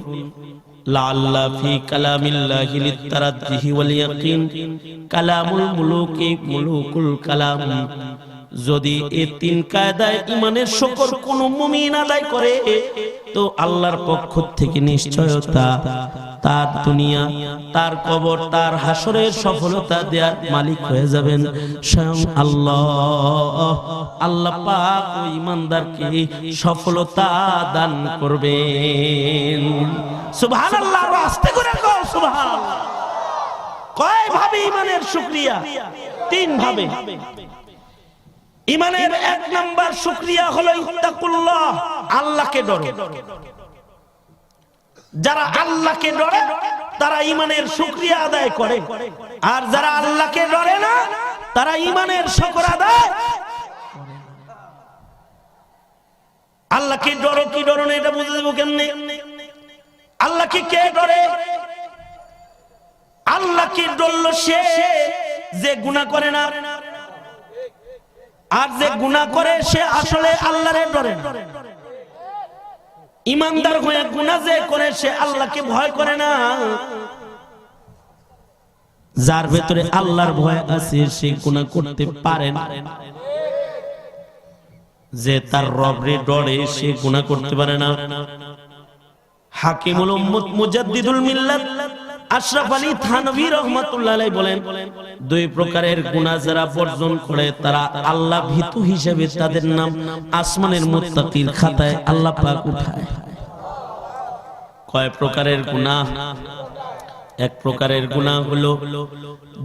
লাআল্লা ফি কালামিল্লাহি লিতারাজ্জিহি ওয়াল ইয়াকিন, কালামুল মুলুকি মুলুকুল কালাম। যদি এই তিন কায়দায় ইমানের শুকর কোন মুমিন আদায় করে তো আল্লাহর পক্ষ থেকে নিশ্চয়তা তার দুনিয়া, তার কবর, তার হাসরের সফলতা দেওয়ার মালিক হয়ে যাবেন স্বয়ং আল্লাহ। আল্লাহ পাক ওই ইমানদারকে সফলতা দান করবেন। সুবহানাল্লাহ, আস্তে করে কও সুবহানাল্লাহ। কয় ভাবে ইমানের শুকরিয়া? তিন ভাবে। ইমানের এক নাম্বার শুকরিয়া হলো ইত্তাকুল্লাহ, আল্লাহকে ডরো। যারা আল্লাহকে ডরে তারা ইমানের শুকরিয়া আদায় করে, আর যারা আল্লাহকে ডরে না তারা ইমানের শুকর আদায়। আল্লাহকে ডরো কি ডরো না এটা বুঝে দেবো কেমনে? আল্লাহকে কে ডরে? আল্লাহকে ডরল সে যে গুনাহ করে না, আর যে গুনাহ করে সে আসলে আল্লাহরে ডরে না। ইমানদার হয়ে গুনাহ যে করে সে আল্লাহকে ভয় করে না। যার ভেতরে আল্লাহর ভয় আছে সে গুনাহ করতে পারে না। যে তার রবরে ডরে সে গুনাহ করতে পারে না। হাকিমুল উম্মত মুজাদ্দিদুল মিল্লাত আশরাফ আলী থানভী রাহমাতুল্লাহ আলাইহি বলেন, দুই প্রকারের গুনাহ যারা বর্জন করে তারা আল্লাহ ভীতু হিসেবে তাদের নাম আসমানের মুত্তাকির খাতায় আল্লাহ পাক উঠায়। কয় প্রকারের গুনাহ? এক প্রকারের গুনাহ হলো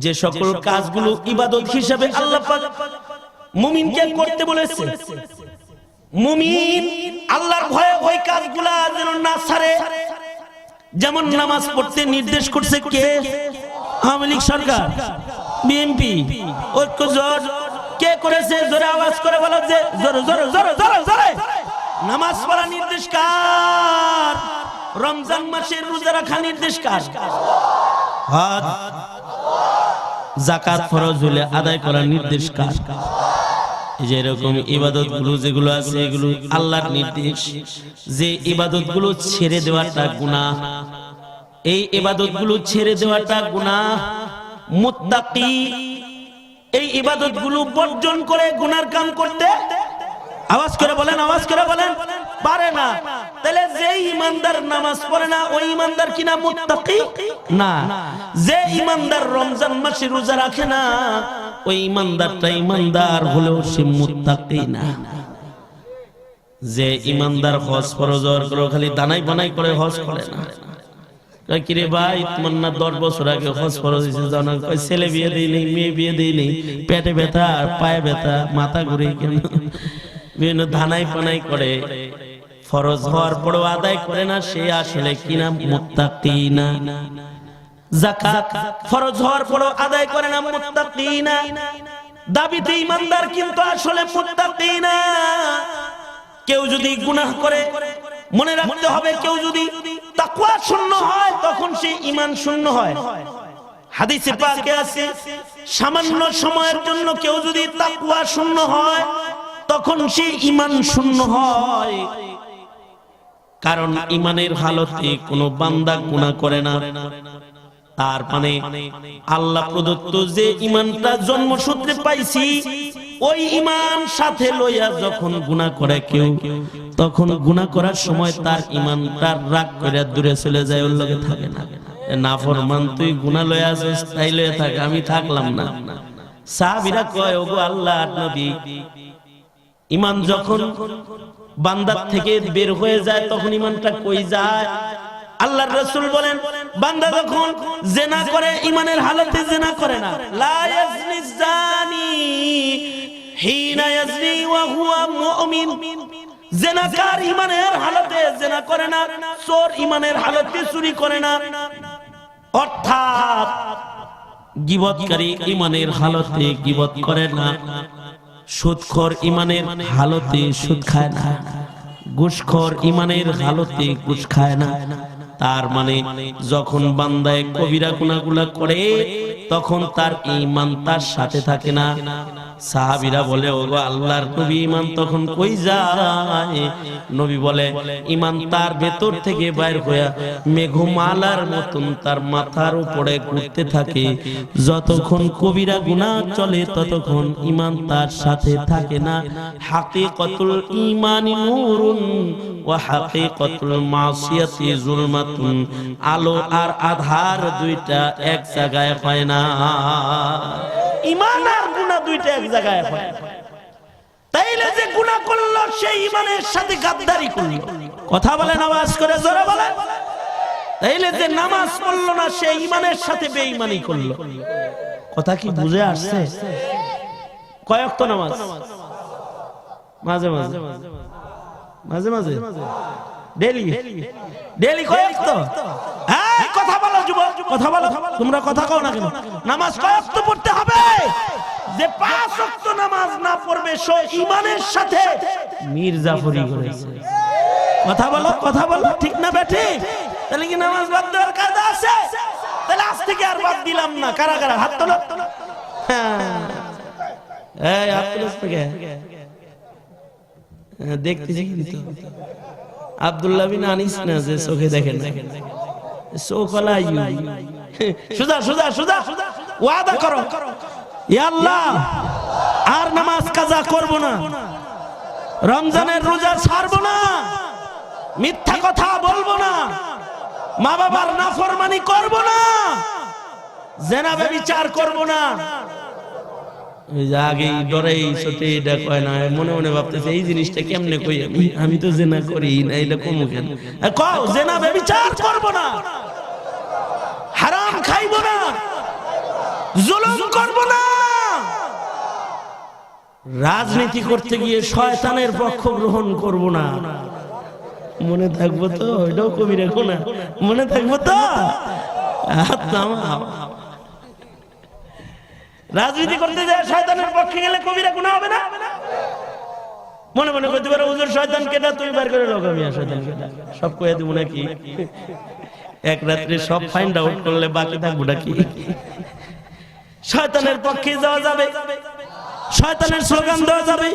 যে সকল কাজগুলো ইবাদত হিসেবে আল্লাহ পাক মুমিনকে করতে বলেছে, মুমিন আল্লাহর ভয়ে ওই কাজগুলা যেন না ছাড়ে। যেমন নামাজ পড়তে নির্দেশ করছে কে? আওয়ামী লীগ সরকার, বিএনপি, ঐক্যজোট। কে করেছে? জোরে আওয়াজ করে বলো যে জোরে জোরে জোরে জোরে জোরে। নামাজ পড়া নির্দেশ কার? রমজান মাসের রোজা রাখা নির্দেশ কার? হজ যাকাত ফরজ হলে আদায় করার নির্দেশ কার? এই যে এরকম ইবাদত গুলো যেগুলো আছে এগুলো আল্লাহর নির্দেশ। যে ইবাদত গুলো ছেড়ে দেওয়াটা গুনাহ, এই ইবাদত গুলো ছেড়ে দেওয়াটা গুনাহ। মুত্তাকি এই ইবাদত গুলো বর্জন করে গুনার কাম করতে আওয়াজ করে বলেন, আওয়াজ করে বলেন, পারে না। তাহলে যে ইমানদার নামাজ পড়ে না ওই ইমানদার কিনা মুত্তাকি না। যে ইমানদার রমজান মাসে রোজা রাখে না ওই ইমানদারটা ইমানদার হলেও সে মুত্তাকি না। যে ইমানদার হজ ফরজ করে খালি দানাই বানাই করে হজ করে না। কিরে ভাই তোমার না 10 বছর আগে হজ ফরজ হয়েছে জানা? ছেলে বিয়ে দেই নেই, মেয়ে বিয়ে দেই নেই, পেটে ব্যথা, পায়ে ব্যথা, মাথা ঘুরে, কেন বিভিন্ন ধানাই পানাই করে ফরজ হওয়ার পরও আদায় করে না, সে আসলে কিনা মুত্তাকি না। যাকাত ফরজ হওয়ার পরও আদায় করে না, মুত্তাকি না। দাবিতে ইমানদার কিন্তু আসলে মুত্তাকি না। কেউ যদি গুনাহ করে মনে রাখতে হবে, কেউ যদি তাকওয়া শূন্য হয় তখন সে ঈমান শূন্য হয়। হাদিসে পাকে আছে সামান্য সময়ের জন্য কেউ যদি তাকওয়া শূন্য হয় তখন সে ঈমান শূন্য হয়। কারণ ঈমানের হালতে কোনো বান্দা গুনাহ করে না। আর মানে আল্লাহ প্রদত্ত যে ঈমানটা জন্মসূত্রে পাইছি ওই ঈমান সাথে লইয়া যখন গুনাহ করে কেউ, তখন গুনাহ করার সময় তার ঈমানটা রাগ করে দূরে চলে যায়, ওর লগে থাকে না। নাফরমান তুই গুনাহ লইয়া আসিস, তাই লইয়া থাক, আমি থাকলাম না। সাহাবীরা কয়, ওগো আল্লাহর নবী, ঈমান যখন বান্দার থেকে বের হয়ে যায় তখন ঈমানটা কই যায়? আল্লাহর রাসূল বলেন, বান্দা যখন জিনা করে ঈমানের হালতে জিনা করে না। লা ইয়াজনি জানি হিনা ইয়াজনি ওয়া হুয়া মুমিন। জিনাকার ঈমানের হালতে জিনা করে না, চোর ঈমানের হালতে চুরি করে না। অর্থাৎ গীবতকারী ঈমানের হালতে গীবত করে না, সুদখোর ঈমানের হালতে সুদ খায় না, ঘুষখোর ঈমানের হালতে ঘুষ খায় না। তার মানে যখন বান্দায় কবিরা গুনাহগুলো করে তখন তার ঈমান তার সাথে থাকে না। সাহাবীরা বলে, ওগো আল্লাহর নবী, ঈমান তখন কই যায়? নবী বলে, ঈমান তার ভেতর থেকে বাইর হয়ে মেঘমালার মতন তার মাথার উপরে ঘুরতে থাকে। যতক্ষণ কবিরা গুনাহ চলে ততক্ষণ ঈমান তার সাথে থাকে না। হাকিকাতুল ঈমানি নূরুন ওয়া হাকিকাতুল মাসিয়াতি যুলমাতুন। আলো আর আধার দুইটা এক জায়গায় হয় না। ঈমান আর গুনাহ দুইটা এক জায়গায় হয়। তাইলে যে গুনাহ করলো সেই ঈমানের সাথে গাদ্দারি করলো। কথা বলেন আওয়াজ করে, জোরে বলেন। তাইলে যে নামাজ পড়লো না সেই ঈমানের সাথে বেঈমানি করলো। কথা কি বুঝে আসছে? কয় ওয়াক্ত নামাজ? মাঝে মাঝে মাঝে মাঝে ডেইলি ডেইলি কয় ওয়াক্ত? হ্যাঁ, কথা বলো যুবক, কথা বলো। তোমরা কথা কও না কেন? নামাজ কয় ওয়াক্ত পড়তে হবে? যে 5 ওয়াক্ত নামাজ না পড়বে সে ঈমানের সাথে মির্জাফরি করেছে। কথা বলো, কথা বলো, ঠিক না বেঠিক? তাহলে কি নামাজ বাদ দেওয়ার কাজ আছে? তাহলে আজ থেকে আর বাদ দিলাম না। কারা কারা হাত তোলো? এই হাত তোলো থেকে দেখতেছি কিন্তু আব্দুল্লাহ বিন আনিস না, যে চোখে দেখেন চোখ হলা সুজা সুজা সুজা ওয়াদা করো, ইয়া আল্লাহ আর নামাজ কাজা করব না, রমজানের রোজা ছাড়বো না, মিথ্যা কথা বলবো না, মা বাবার নাফরমানি করব না, জেনা ব্যভিচার করব না। আগে ডরেই সত্যি এটা কয় না, মনে মনে ভাবতেছে এই জিনিসটা কেমনে কই, আমি তো জেনা করি না, এটা কম কেন কও? জেনা ব্যভিচার করব না, হারাম খাইব না, জুলুম করব না। রাজনীতি করতে গিয়ে শয়তানের পক্ষ গ্রহণ করব না। মনে থাকবো তো? এটাও কবি রেখো না, মনে থাকবো তো? রাজনীতি করতে যায় শয়তানের পক্ষে গেলে কবিরা গুনাহ হবে না? মনে মনে করতে পারো হুজুর শয়তান কেটা, তুই বের করে লোক, আমি শয়তান কেটা সব কয়ে দেবো নাকি? এক রাত্রে সব ফাইন্ড আউট করলে বাকি থাকবো নাকি? শয়তানের পক্ষে যাওয়া যাবে, শয়তানের স্লোগান দেওয়া যাবে।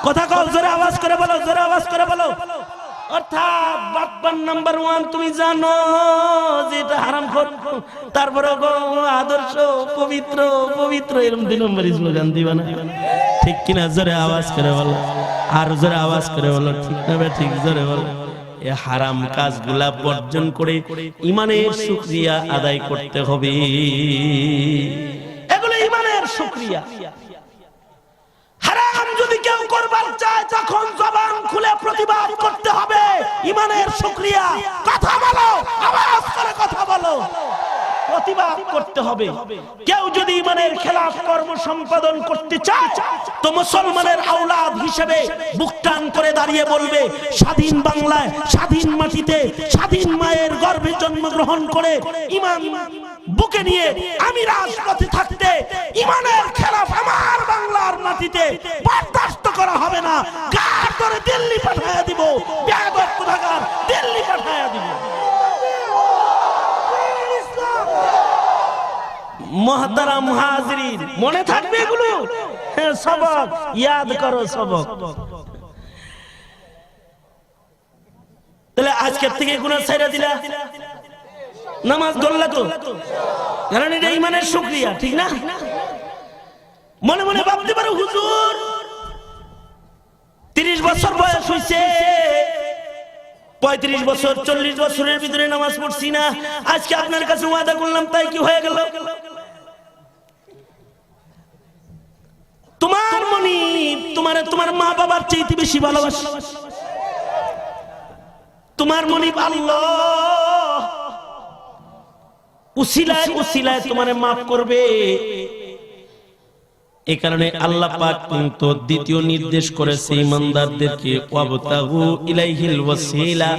কথা কও, জোরে আওয়াজ করে বলো, জোরে আওয়াজ করে বলো। অর্থাৎ বাপ্পার নাম্বার 1 তুমি জানো যে এটা হারামখোর, তারপরে আদর্শ পবিত্র পবিত্র এরকম 2 নম্বর স্লোগান দিবা না, ঠিক কিনা? জোরে আওয়াজ করে বলো, আর জোরে আওয়াজ করে বলো, ঠিক না বে ঠিক? জোরে বলো। এই হারাম কাজগুলা বর্জন করে ঈমানের শুকরিয়া আদায় করতে হবে। এগুলো ঈমানের শুকরিয়া। হারাম যদি কেউ করবার চায় তখন জবান খুলে প্রতিবাদ করতে হবে, ঈমানের শুকরিয়া। কথা বলো, আওয়াজ করে কথা বলো, প্রতিবাদ করতে হবে। কেউ যদি ঈমানের খেলাফ কর্ম সম্পাদন করতে চায় তো মুসলমানের আওলাদ হিসেবে বুক টান করে দাঁড়িয়ে বলবে, স্বাধীন বাংলায়, স্বাধীন মাটিতে, স্বাধীন মায়ের গর্ভে জন্মগ্রহণ করে ঈমান বুকে নিয়ে আমি রাজপথে থাকতে ঈমানের খেলাফ আমার বাংলার মাটিতে বরদাস্ত করা হবে না। গাড় ধরে দিল্লি পাঠায়া দিব, বেয়াদব কোথাকার, দিল্লি পাঠায়া দিব। মুহতারাম হাজিরিন, মনে থাকবে এগুলো, সবক ইয়াদ করো, সবক। তাহলে আজকের থেকে গুনাহ ছেড়ে দিলা, নামাজ ধরলা তো, কারণ এটা ঈমানের শুকরিয়া, ঠিক না? মনে মনে ভাবতে পারো হুজুর 30 বছর বয়স হইছে, 35 বছর 40 বছরের ভিতরে নামাজ পড়ছি না, আজকে আপনার কাছে ওয়াদা করলাম, তাই কি হয়ে গেল? তোমার মনি তোমার মা বাবার চাইতে বেশি ভালোবাসে, তোমার মনি আল্লাহ উসিলায় উসিলায় তোমারে মাফ করবে। এই কারণে আল্লাহ পাক কিন্তু দ্বিতীয় নির্দেশ করেছে ঈমানদারদেরকে, ওয়াবতাগু ইলাইহিল ওয়াসিলা,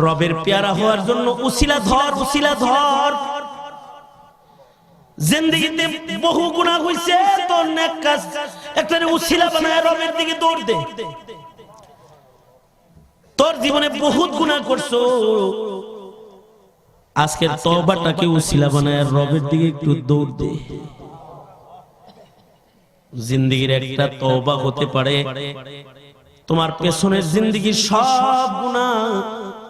রবের পেয়ারা হওয়ার জন্য উসিলা ধর, উসিলা ধর। জিন্দেগিতে বহু গুনাহ হইছে, তো নেক কাজ একটা উসিলা বানায় রবের দিকে দৌড় দে। তোর জীবনে বহুত গুনাহ করছো, আজকের তওবাটাকে উসিলা বানায় রবের দিকে একটু দৌড় দে। জিন্দেগির একটা তওবা হতে পারে তোমার পেছনের জিন্দেগির সব গুনাহ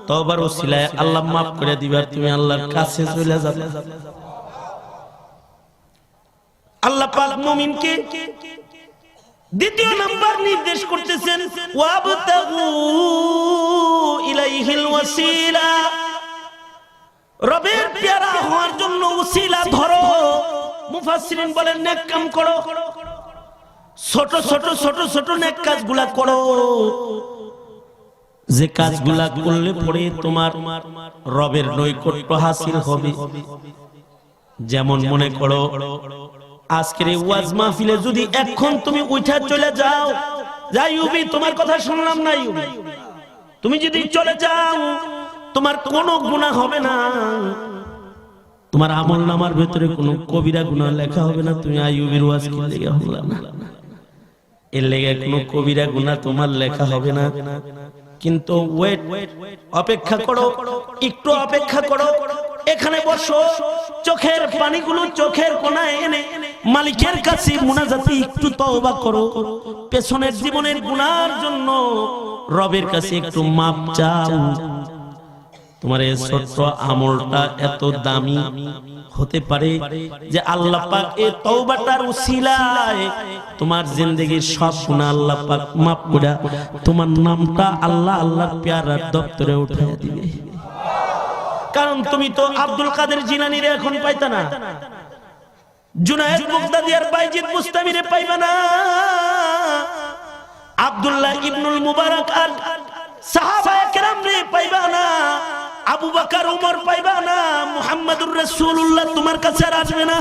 তওবার উসিলায় আল্লাহ মাফ করে দিবে, আর তুমি আল্লাহর কাছে চলে যাবে। আল্লাহ পাক মুমিনকে দ্বিতীয় নাম্বার নির্দেশ করতেছেন, ওয়াবতাগু ইলাইহিল ওয়াসিলা, রবের পেয়ারা হওয়ার জন্য উসিলা ধরো। মুফাসসিরিন বলেন নেক কাম করো, ছোট ছোট ছোট ছোট নেক কাজগুলা করো, যে কাজগুলা করলে পরে তোমার রবের নৈকট্য হাসিল হবে। যেমন মনে করো আজকের এই ওয়াজ মাহফিলে যদি এখন তুমি উঠা চলে যাও, ইউবি তোমার কথা শুনলাম না ইউবি, তুমি যদি চলে যাও তোমার কোনো গুনাহ হবে না, তোমার আমলনামার ভিতরে কোনো কবিরা গুনাহ লেখা হবে না। তুমি আইয়ুবের ওয়াজ কি লেগে হলো না, এর লেগে কোনো কবিরা গুনাহ তোমার লেখা হবে না। কিন্তু ওয়েট, অপেক্ষা করো, একটু অপেক্ষা করো, এখানে বসো, চোখের পানিগুলো চোখের কোণায় এনে মালিকের কাছে মুনাজাতে একটু তওবা করো, পেছনের জীবনের গুনার জন্য রবের কাছে একটু মাপ চাও। তোমার এই ছোট্ট আমলটা এত দামি হতে পারে যে আল্লাহ পাক এই তওবাটার উসিলায় তোমার জিন্দেগীর সব গুনাহ আল্লাহ পাক মাফ করে তোমার নামটা আল্লাহ আল্লাহর পেয়ারার দপ্তরে উঠায় দিবে। কারণ তুমি তো আব্দুল কাদের জিলানীরে এখন পাইতা না, জুনায়েদ বাগদাদী আর বাইজিদ বুস্তামিরে পাইবা না, আব্দুল্লাহ ইবনুল মুবারক আর সাহাবায়ে কেরামরে পাইবা না, আবু বকর ওমর পাইবা না, মুহাম্মদুর রাসূলুল্লাহ তোমার কাছে আর আসবে না।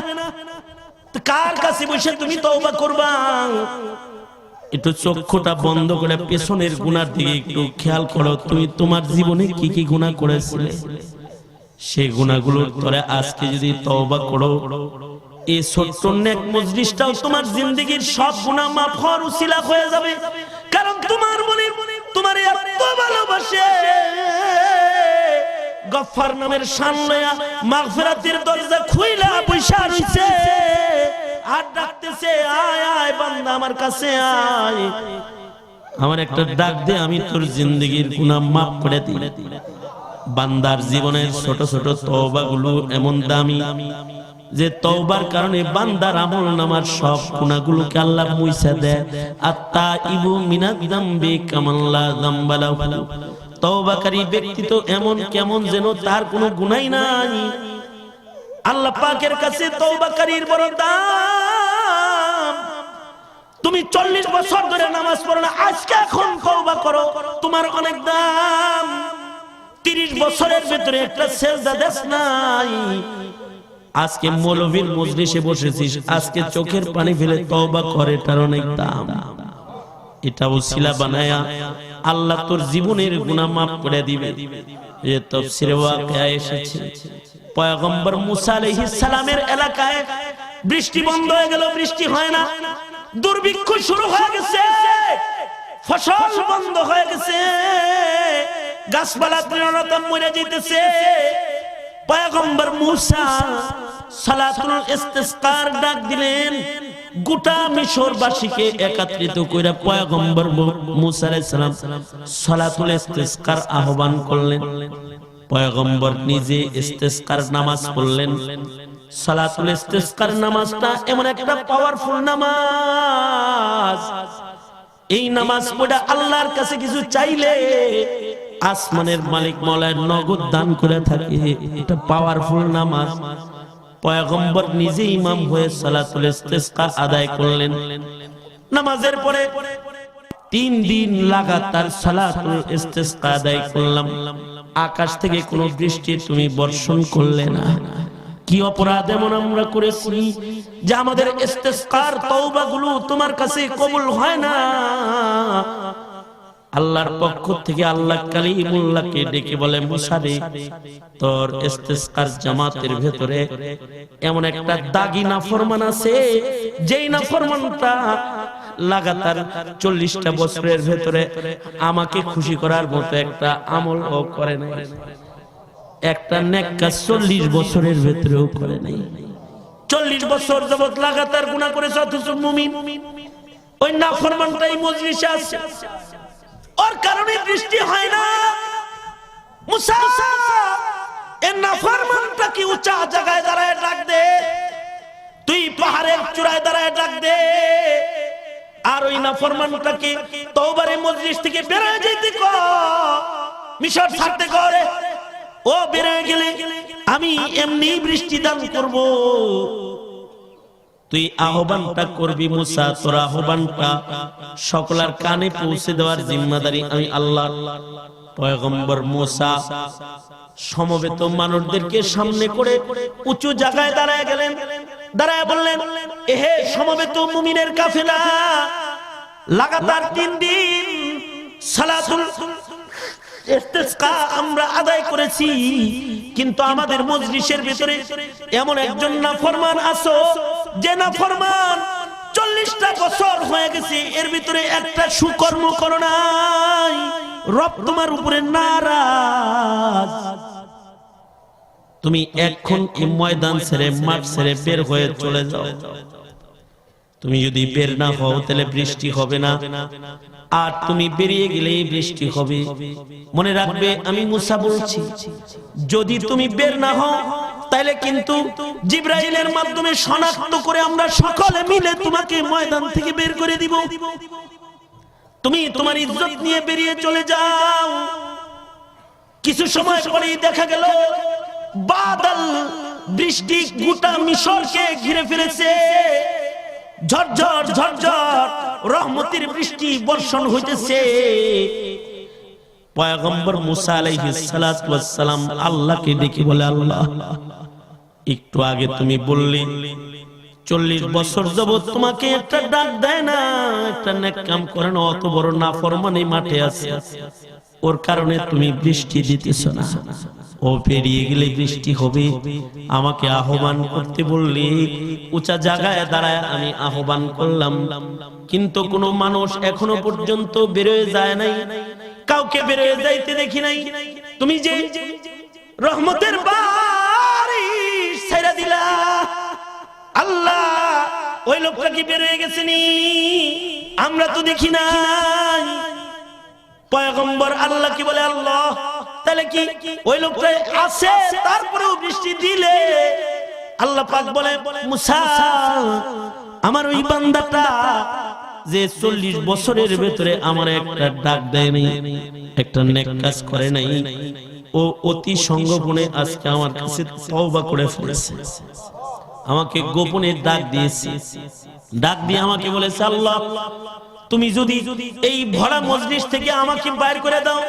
তো কার কাছে বসে তুমি তওবা করবা? একটু চক্ষুটা বন্ধ করে পেছনের গুনার দিকে একটু খেয়াল করো, তুমি তোমার জীবনে কি কি গুনাহ করেছিলে, সেই গুনাহগুলোর পরে আজকে যদি তওবা করো, এই ছোট্ট নেক মজলিসটাও তোমার জিন্দেগীর সব গুনাহ মাফ হওয়ার উসিলা হয়ে যাবে। কারণ তোমার মনে তোমার এত ভালোবাসে, গফফার নামের শান লয়া মাগফিরাতের দরজা খুইলা বইসা রইছে আর ডাকতেছে, আয় আয় বান্দা আমার কাছে আয়, আমার একটা ডাক দে, আমি তোর জিন্দেগীর গুনাহ মাফ করে দিই। বান্দার জীবনের ছোট ছোট তওবাগুলো এমন দামি যে তওবার কারণে বান্দার আমলনামার সব গুনাহগুলোকে আল্লাহ মুইছা দেয়। আত্তাইবু মিনাজ যামবি কামাল্লা যামবা লাহু, তওবাকারী ব্যক্তি তো এমন কেমন যেন তার কোনো গুনাহই নাই। আল্লাহ পাকের কাছে তওবাকারীর বড় দাম। তুমি 40 বছর ধরে নামাজ পড়ো না, আজকে এখন তওবা করো, তোমার অনেক দাম। 30 বছরের ভিতরে একটা সেজদা দেস নাই, আজকে মৌলভীর মজলিসে বসেছিস, আজকে চোখের পানি ফেলে তওবা করে, তার অনেক দাম। এটা উসিলা বানায়া আল্লাহ তোর জীবনের গুনাহ মাফ করে দিবে। এই তাফসীরে ওয়াকিয়া এসেছে, পয়গম্বর মুসা আলাইহিস সালামের এলাকায় বৃষ্টি বন্ধ হয়ে গেল, বৃষ্টি হয় না, দুর্ভিক্ষ শুরু হয়ে গেছে, ফসল বন্ধ হয়ে গেছে, গাছপালা তৃণলতা মরে যাইতেছে। পয়গম্বর মুসা সালাতুল ইস্তিসকার ডাক দিলেন, গোটা মিশরবাসীকে একত্রিত কইরা পয়গম্বর মুসা আলাইহিস সালাম সালাতুল ইস্তিসকার আহ্বান করলেন। পয়গম্বর নিজে ইস্তিসকার নামাজ পড়লেন। সালাতুল ইস্তিসকার নামাজটা এমন একটা পাওয়ারফুল নামাজ, এই নামাজ পড়া আল্লাহর কাছে কিছু চাইলে আসমানের মালিক মওলার নগদ দান করে থাকে। এটা পাওয়ারফুল নামাজ। পয়গম্বর নিজে ইমাম হয়ে সালাতুল ইস্তিসকা আদায় করলেন। নামাজের পরে 3 দিন লাগাতার সালাতুল ইস্তিসকা আদায় করলাম, আকাশ থেকে কোনো বৃষ্টি তুমি বর্ষণ করলে না। কি অপরাধ এমন আমরা করেছি যে আমাদের ইস্তিসকার তওবাগুলো তোমার কাছে কবুল হয় না? আল্লাহর পক্ষ থেকে আল্লাহ কালিমুল্লাহকে ডেকে বলে, মুসা রে, তোর ইস্তিসকার জামাতের ভেতরে এমন একটা দাগী নাফরমান আছে, যেই নাফরমানটা লাগাতার 40টা বছরের ভেতরে আমাকে খুশি করার মতো একটা আমল ও করে নাই, একটা নেক কাজ 40 বছরের ভেতরেও করে নাই। 40 বছর যাবত লাগাতার গুনাহ করেছে, অথচ মুমিন ওই নাফরমানটাই মজলিসে আছে, ওর কারণে বৃষ্টি হয় না। মুসা এই নাফরমানটাকে উঁচা জায়গায় দাঁড়ায় ডাক দে, তুই পাহাড়ের চূড়ায় দাঁড়ায় ডাক দে, আর ওই নাফরমানটাকে তওবার মজলিস থেকে বের হয়ে যেতে কর, মিশর ছাড়তে করে। ও বের হয়ে গেলে আমি এমনি বৃষ্টি দান করব। তুই আহ্বানটা করবি মুসা, তোর আহ্বানটা সকলের কানে পৌঁছে দেওয়ার জিম্মাদারি আমি আল্লাহ। পয়গম্বর মুসা সমবেত মানুষদেরকে সামনে করে উঁচু জায়গায় দাঁড়ায় গেলেন, দাঁড়ায় বললেন, এহে সমবেত মুমিনের কাফেলা, লাগাতার 3 দিন সালাতুল ইস্তিসকা আমরা আদায় করেছি, কিন্তু আমাদের মজলিসের ভিতরে এমন একজন নাফরমান আছো, যে নাফরমান 40টা বছর হয়ে গেছে, এর ভিতরে একটা সুকর্ম করো নাই, রব তোমার উপরে নারাজ। তুমি এখন এই ময়দান ছেড়ে, মাঠ ছেড়ে বের হয়ে চলে যাও। তুমি যদি বের না হও তাহলে বৃষ্টি হবে না, আর তুমি বেরিয়ে গেলেই বৃষ্টি হবে। মনে রাখবে, আমি মুসা বলছি, যদি তুমি বের না হও তাহলে কিন্তু জিবরাইলের মাধ্যমে শনাক্ত করে আমরা সকলে মিলে তোমাকে ময়দান থেকে বের করে দিব। তুমি তোমার ইজ্জত নিয়ে বেরিয়ে চলে যাও। কিছু সময় পরেই দেখা গেল বাদল, বৃষ্টি গোটা মিশরকে ঘিরে ফেলেছে, ঝরঝর ঝরঝর রহমতের বৃষ্টি বর্ষণ হইতেছে। পয়গম্বর মুসা আলাইহিস সালাতু ওয়াস সালাম আল্লাহকে ডেকে বলে, আল্লাহ, একটু আগে তুমি বললে 40 বছর যাবত তোমাকে একটা ডাক দেয় না, একটা নেক কাম করে না, অত বড় নাফরমান এই মাঠে আছে, ওর কারণে তুমি বৃষ্টি দিতেছ না। ও পেরিয়ে গেলে বৃষ্টি হবে। আমাকে আহ্বান করতে বললি, উঁচা জায়গায় দাঁড়ায় আমি আহ্বান করলাম, কিন্তু কোনো মানুষ এখনো পর্যন্ত বেরোয় যায় নাই, কাউকে বেরোয় যাইতে দেখি নাই। তুমি যে রহমতের বারিশ ছেড়ে দিলা, আল্লাহ, ওই লোকটা কি বেরোয় গেছে নি? আমরা তো দেখি নাই। পয়গম্বর আল্লাহ কি বলে, আল্লাহ, তাহলে কি ওই লোকটা আছে, তারপরেও বৃষ্টি দিলে? আল্লাহ পাক বলে, মুসা, আমার ওই বান্দাটা যে 40 বছরের ভেতরে আমার একটা ডাক দেয় নাই, একটা নেক কাজ করে নাই, ও অতি সংগোপনে আজকে আমার কাছে তওবা করে ফেলেছে, আমাকে গোপনে ডাক দিয়েছে। ডাক দিয়ে আমাকে বলেছে, আল্লাহ, তুমি যদি এই ভরা মজলিস থেকে আমাকে বাইর করে দাও,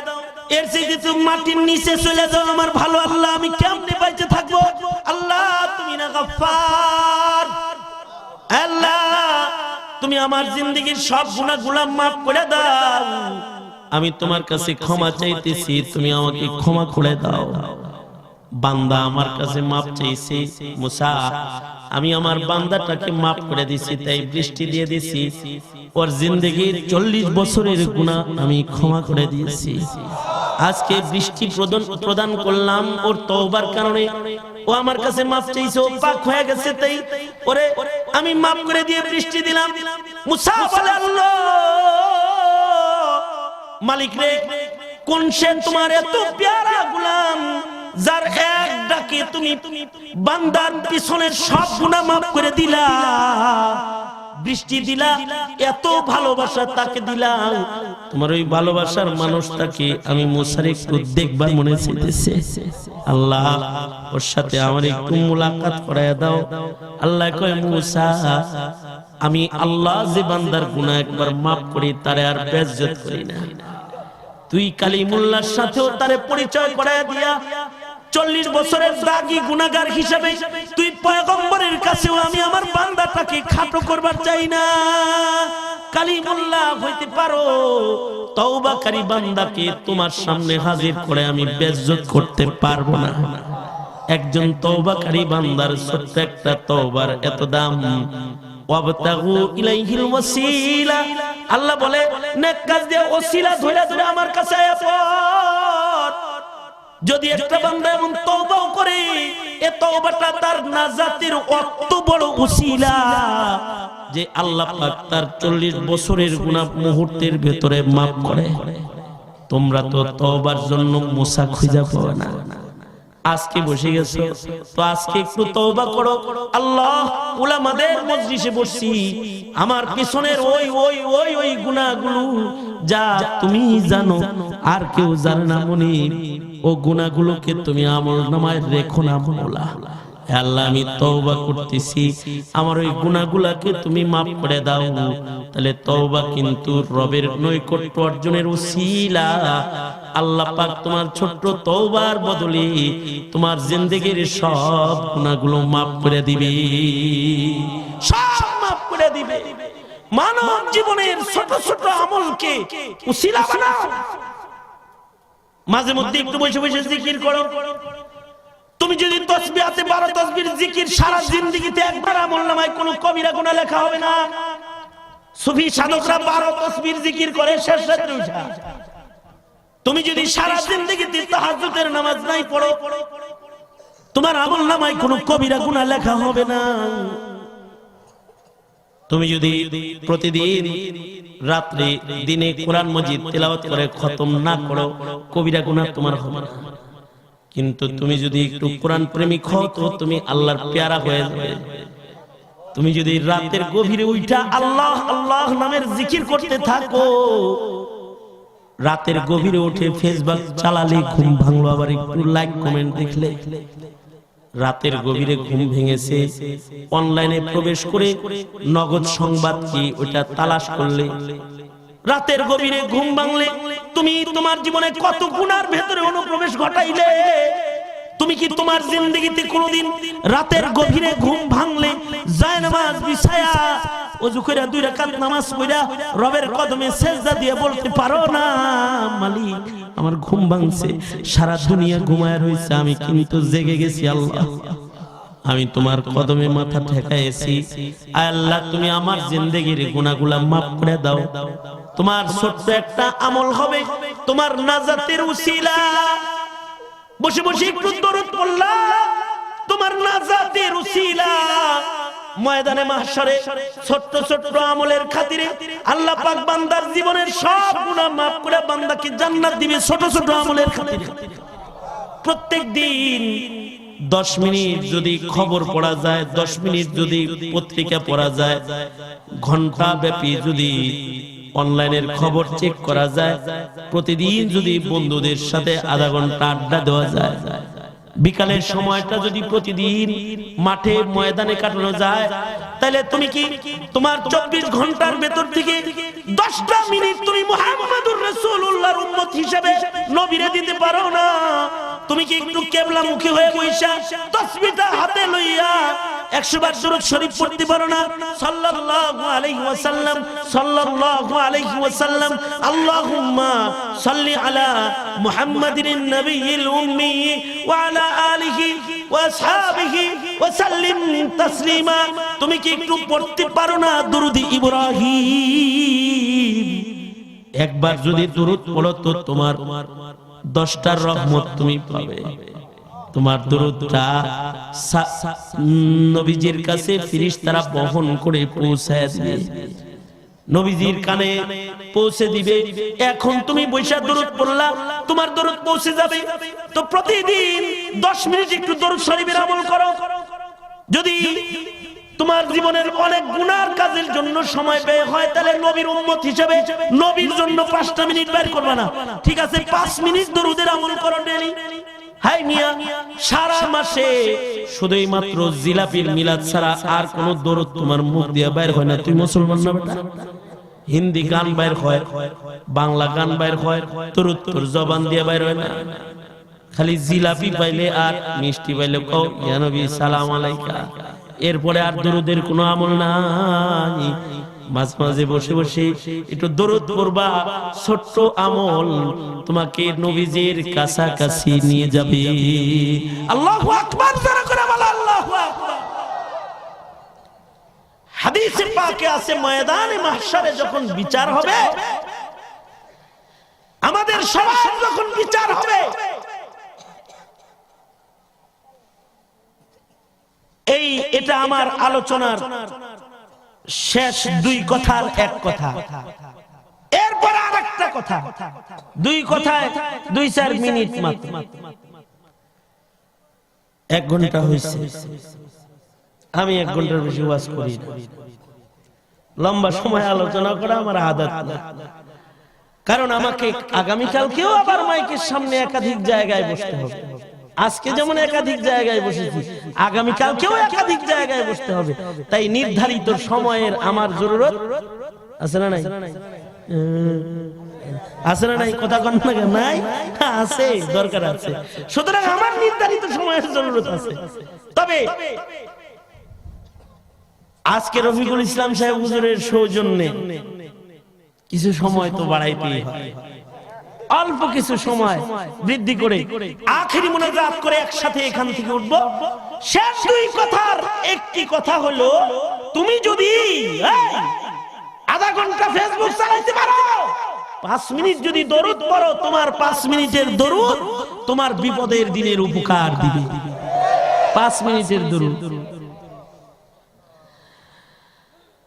এর চেয়ে তুমি মাটির নিচে চলে যাও, আমার ভালো। আল্লাহ, আমি কেমনে বাইচে থাকবো? আল্লাহ, তুমি না গফফার, আল্লাহ, তুমি আমার জিন্দেগীর সব গুনাহগুলো মাফ করে দাও, আমি তোমার কাছে ক্ষমা চাইতেছি, তুমি আমাকে ক্ষমা করে দাও। বান্দা আমার কাছে মাপ চাইছে, মুসা, আমি আমার বান্দাটাকে মাফ করে দিছি, তাই বৃষ্টি দিয়ে দিছি, ওর জিন্দেগীর 40 বছরের গুনাহ আমি ক্ষমা করে দিয়েছি। আজকে বৃষ্টি প্রদান করলাম ওর তওবার কারণে, ও আমার কাছে মাফ চাইছে, ও পাক হয়ে গেছে, তাই ওরে আমি মাফ করে দিয়ে বৃষ্টি দিলাম। মুসা বলে, আল্লাহ, মালিক রে, কোন সে তোমার এত প্যারা গোলাম, যার এক ডাকে তুমি বান্দার পিছনের সব গুনাহ মাফ করে দিলা, বৃষ্টি দিলা, এত ভালোবাসা তাকে দিলা। তোমার ওই ভালোবাসার মানুষটাকে আমি মুসার একটু দেখবার মনে চাইতেছে, আল্লাহ, ওর সাথে আমার একটু মুলাকাত করায় দাও। আল্লাহ কয়, মুসা, আমি আল্লাহ যে বান্দার গুনাহ একবার মাফ করি, তারে আর বেইজ্জত করি না। তুই কালিমুল্লাহর সাথেও তারে পরিচয় করায় দিয়া 40 বছরের দাগী গুনাহগার হিসেবে তুই পয়গম্বরের কাছেও আমি আমার বান্দাটাকে খাটো করবার চাই না। কালিমুল্লাহ হইতে পারো, তওবাকারী বান্দাকে তোমার সামনে হাজির করে আমি বেইজ্জত করতে পারবো না। একজন তওবাকারী বান্দার ছোট্ট একটা তওবার এত দাম। ওয়াবতাগু ইলাইহিল ওয়াসিলা, আল্লাহ বলে নেক কাজ দিয়ে ওসিলা ধরে ধরে আমার কাছে আয় পড়। যদি একটা বান্দা এমন তওবাও করে, এ তওবাটা তার নাজাতের অত বড় ওসিলা যে আল্লাহ পাক তার 40 বছরের গুনাহ মুহূর্তের ভেতরে মাফ করে। তোমরা তো তওবার জন্য মুসা খুঁজে পাও না, আজকে বসে গেছো তো আজকে একটু তওবা করো। আল্লাহ, উলামাদের মজলিসে বসছি, আমার পিছনের ওই ওই ওই ওই গুনাহগুলো যা তুমি জানো আর কেউ জানে না মুনিব, ও গুনাহগুলোকে তুমি আমলনামায় রেখো না মওলা। হে আল্লাহ, আমি তওবা করতেছি, আমার ওই গুনাহগুলোকে তুমি মাফ করে দাও। তাহলে তওবা কিন্তু রবের নৈকট্য অর্জনের উসিলা। আল্লাহ পাক তোমার ছোট্ট তওবার বদলে তোমার জিন্দেগীর সব গুনাহগুলো মাফ করে দিবে, সব মাফ করে দিবে। মানব জীবনের ছোট ছোট আমলকে উসিলা বানাও। মাঝে মধ্যে একটু বসে বসে জিকির করো। তুমি যদি তাসবিহাতে 12 তাসবির জিকির সারা জিন্দেগিতে একবার আমলনামায় কোনো কবিরা গুনাহ লেখা হবে না। সুফি সাধকরা 12 তাসবির জিকির করে শেষ রাতে উঠা। তুমি যদি সারা জিন্দেগিতে তাহাজ্জুদের নামাজ নাই পড়ো, তোমার আমলনামায় কোনো কবিরা গুনাহ লেখা হবে না। তুমি যদি প্রতিদিন রাতে দিনে কোরআন মাজিদ তেলাওয়াত করে খতম না করো, কবিরা গুনাহ তোমার হবে না। কিন্তু তুমি যদি একটু কোরআন প্রেমিক হও তো তুমি আল্লাহর পেয়ারা হয়ে যাবে। তুমি যদি রাতের গভীরে উঠা আল্লাহ আল্লাহ নামের জিকির করতে থাকো, রাতের গভীরে উঠে ফেসবুক চালালে ঘুম ভাঙলো, আবার একটু লাইক কমেন্ট দেখলে রাতের গভীরে ঘুম ভেঙেছে, অনলাইনে প্রবেশ করে নগদ সংবাদ কি ওটা তালাশ করলে, রাতের গভীরে ঘুম ভাঙলে তুমি তোমার জীবনে কত গুনার ভেতরে অনুপ্রবেশ ঘটাইলে। তুমি কি তোমার জিন্দেগিতে কোনোদিন রাতের গভীরে ঘুম ভাঙলে জায়নামাজ বিছায়া ওযু কইরা 2 রাকাত নামাজ পড়া রবের কদমে সিজদা দিয়ে বলতে পারো না, মালিক আমার ঘুম ভাঙছে, সারা দুনিয়া ঘুমায় রইছে, আমি কিন্তু জেগে গেছি, আল্লাহ আমি তোমার কদমে মাথা ঠেকাইছি, আয় আল্লাহ তুমি আমার জিন্দেগীর গুনাহগুলো মাফ করে দাও। তোমার ছোট্ট একটা আমল হবে তোমার নাজাতের উসিলা। বসে বসে একটু দরুদ পড়লা, তোমার নাজাতের উসিলা। ময়দানে মাহশারে ছোট্ট ছোট্ট আমলের খাতিরে আল্লাহ পাক বান্দার জীবনের সব গুনাহ মাফ করে বান্দাকে জান্নাত দিবে ছোট ছোট আমলের খাতিরে। প্রত্যেক দিন 10 মিনিট যদি খবর পড়া যায়, 10 মিনিট যদি পত্রিকা পড়া যায়, ঘন্টা ব্যাপী যদি অনলাইনের খবর চেক করা যায়, প্রতিদিন যদি বন্ধুদের সাথে আধা ঘন্টা আড্ডা দেওয়া যায়, বিকালের সময়টা যদি প্রতিদিন মাঠে ময়দানে কাটানো যায়, তাহলে তুমি কি তোমার 24 ঘন্টার ভেতর থেকে 10টা মিনিট তুমি মুহাম্মদুর রাসূলুল্লাহর উম্মত হিসেবে নবীরে দিতে পারো না? তুমি কি একটু কিবলামুখী হয়ে বইসা তাসবিহটা হাতে লইয়া 100 বার দরুদ শরীফ পড়তে পারো না? সাল্লাল্লাহু আলাইহি ওয়াসাল্লাম, সাল্লাল্লাহু আলাইহি ওয়াসাল্লাম, আল্লাহুম্মা সাল্লি আলা মুহাম্মাদিন নবিয়্যিল উম্মি ওয়া আলা আলিহি ওয়া আসহাবিহি ওয়া সাল্লিম তাসলিমা। তুমি কি একটু পড়তে পারো না দুরুদ ইব্রাহিম? একবার যদি দুরুদ পড়ো তো তোমার 10টার রহমত তুমি পাবে। তোমার দুরুদটা নবীজির কাছে ফেরেশতারা বহন করে পৌঁছায় দিবে, নবীজির কানে পৌঁছে দিবে। এখন তুমি বৈশা দরুদ পড়লা, তোমার দরুদ পৌঁছে যাবে। তো প্রতিদিন 10 মিনিট একটু দরুদ শরীফের আমল করো। যদি তোমার জীবনের অনেক গুনার কাজের জন্য সময় ব্যয় হয়, তাহলে নবীর উম্মত হিসেবে নবীর জন্য 5টা মিনিট বের করবে না, ঠিক আছে 5 মিনিট দরুদের আমল করো ডেইলি। হাই মিয়া, সারা মাসে শুধুই মাত্র জিলাপির মিলাদ ছাড়া আর কোন দরুদ তোমার মুখ দিয়ে বাইর হয় না। তুই মুসলমান না বেটা? হিন্দি গান বাইর হয়, বাংলা গান বাইর হয়, দরুদ তোর জবান দিয়ে বাইর হয় না। খালি জিলাপি পাইলে আর মিষ্টি পাইলে কও ইয়া নবী সালাম আলাইকা, এরপরে আর দরুদের কোনো আমল নাই। মাঝে মাঝে বসে বসে একটু দরুদ পড়বা, ছোট্ট আমল তোমাকে নবীজির কাছাকাছি নিয়ে যাবে। আল্লাহু আকবার, যারা করে বলো আল্লাহু আকবার। হাদিসে পাকে আছে ময়দানে মাহশারে যখন বিচার হবে, আমাদের সবার যখন বিচার হবে, এটা আমার আলোচনার শেষ দুই কথার এক কথা, এরপর আরেকটা কথা, দুই কথায় 2-4 মিনিট মাত্র, 1 ঘন্টা হয়েছে। আমি 1 ঘন্টার বেশি ওয়াজ করি না, লম্বা সময় আলোচনা করা আমার আদত না। কারণ আমাকে আগামীকালকেও আবার মাইকের সামনে একাধিক জায়গায় বসতে হবে। আজকে যেমন একাধিক জায়গায় বসেছি, আগামীকালকেও একাধিক জায়গায় বসতে হবে। তাই নির্ধারিত সময়ের আমার জরুরত আছে না নাই? আছে না নাই? কথা কন না কেন? নাই, আছে, দরকার আছে। সুতরাং আমার নির্ধারিত সময়ের জরুরত আছে। তবে আজকে রফিকুল ইসলাম সাহেব হুজুরের সৌজন্যে কিছু সময় তো বাড়াইতেই হয়, অল্প কিছু সময় বৃদ্ধি করে আখেরি মুনাজাত করে একসাথে এখান থেকে উঠবো। শেষ দুই কথার একটি কথা হলো, তুমি যদি আধা ঘন্টা ফেসবুক চালাইতে পারো, 5 মিনিট যদি দরুদ পড়ো, তোমার 5 মিনিটের দরুদ তোমার বিপদের দিনের উপকার দিবে। 5 মিনিটের দরুদ।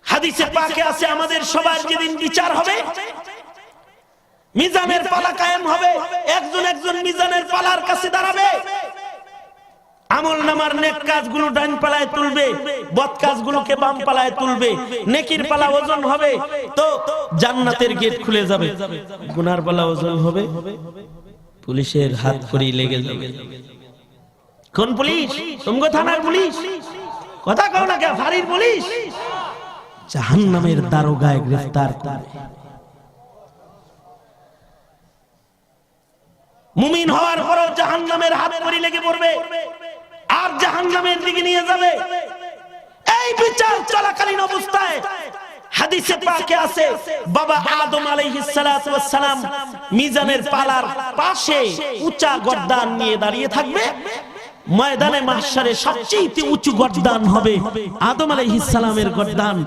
হাদিসে পাকে আছে আমাদের সবার যেদিন বিচার হবে, মিজানের পালা কায়েম হবে, একজন একজন মিজানের পালার কাছে দাঁড়াবে। আমল নামার নেক কাজগুলো ডান পালায় তুলবে, বদ কাজগুলোকে বাম পালায় তুলবে। নেকির পালা ওজন হবে তো জান্নাতের গেট খুলে যাবে, গুনার পালা ওজন হবে, পুলিশের হাত করেই লেগে যাবে। কোন পুলিশ? তুমগো থানার পুলিশ? কথা কও না কে? ফাঁড়ির পুলিশ জাহান্নামের দারোগায় গ্রেফতার করবে। মুমিন হওয়ার পরও জাহান্নামের হাত করি লেগে পড়বে আর জাহান্নামের দিকে নিয়ে যাবে। এই বিচার চলাকালীন অবস্থায় হাদিসে পাকে আছে, বাবা আদম আলাইহিস সালাতু ওয়াস সালাম মিজানের পালার পাশে উঁচা গর্দান নিয়ে দাঁড়িয়ে থাকবে। ময়দানে মাহশারে সবচেয়ে উঁচু গর্দান হবে আদম আলাইহিস সালামের গর্দান।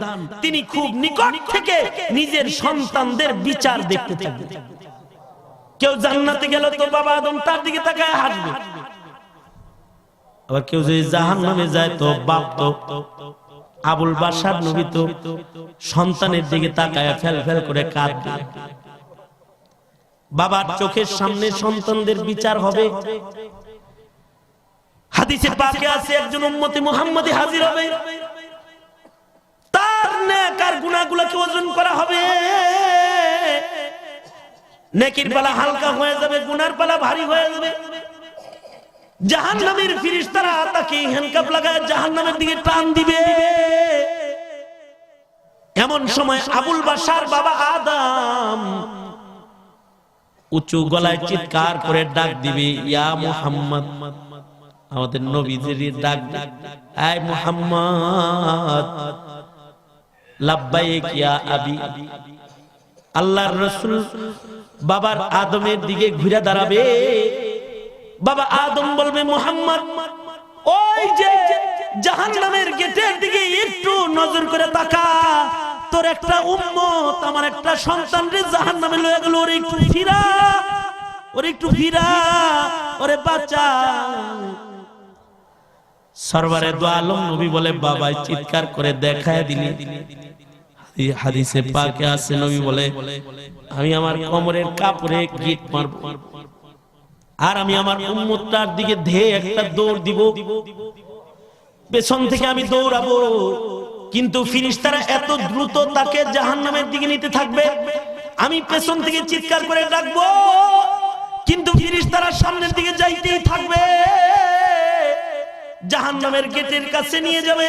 তিনি খুব নিকট থেকে নিজের সন্তানদের বিচার দেখতে থাকবেন। কেউ জান্নাতে গেল তো বাবা আদম তার দিকে তাকায় হাসবে, আবার কেউ যদি জাহান্নামে যায় তো বাপ তো আবুল বাশার নবী তো সন্তানের দিকে তাকায় ফেল ফেল করে কাঁদবে। বাবার চোখের সামনে সন্তানদের বিচার হবে। হাদিসে পাকে আছে একজন উম্মতি মুহাম্মাদি হাজির হবে, তার নেক আর গুনাহগুলোকে ওজন করা হবে। নেকির পালা হালকা হয়ে যাবে, গুনার পালা ভারী হয়ে যাবে। জাহান্নামের ফেরেশতারা তাকে হ্যান্ডকাপ লাগায় জাহান্নামের দিকে টান দিবে। এমন সময় আবুল বাশার বাবা আদম উঁচু গলায় চিৎকার করে ডাক দিবে, ইয়া মুহাম্মদ। আমাদের নবীজির ডাক, আয় মুহাম্মদ। লাব্বাইক ইয়া আবি। আল্লাহর রাসূল বাবার আদমের দিকে ঘুরে দাঁড়াবে। বাবা আদম বলবে, মুহাম্মদ ওই যে জাহান্নামের গেটের দিকে একটু নজর করে তাকা, তোর একটা উম্মত আমার একটা সন্তান রে জাহান্নামে লয়ে গেল, ওরে একটু ফিরা, ওরে একটু ফিরা, ওরে বাঁচা। সরওয়ারে দো আলম নবী বলে, বাবাই চিৎকার করে দেখায় দিলি। হাদিসে পাকে আছে নবী বলে, আমি আমার কোমরের কাপড়ে গিট মারব আর আমি আমার উম্মতটার দিকে ধেয়ে একটা দৌড় দিব, পেছন থেকে আমি দৌড়াবো। কিন্তু ফেরেশতারা এত দ্রুত তাকে জাহান্নামের দিকে নিতে থাকবে, আমি পেছন থেকে চিৎকার করে ডাকবো, কিন্তু ফেরেশতারা সামনের দিকে যাইতেই থাকবে। জাহান্নামের গেটের কাছে নিয়ে যাবে,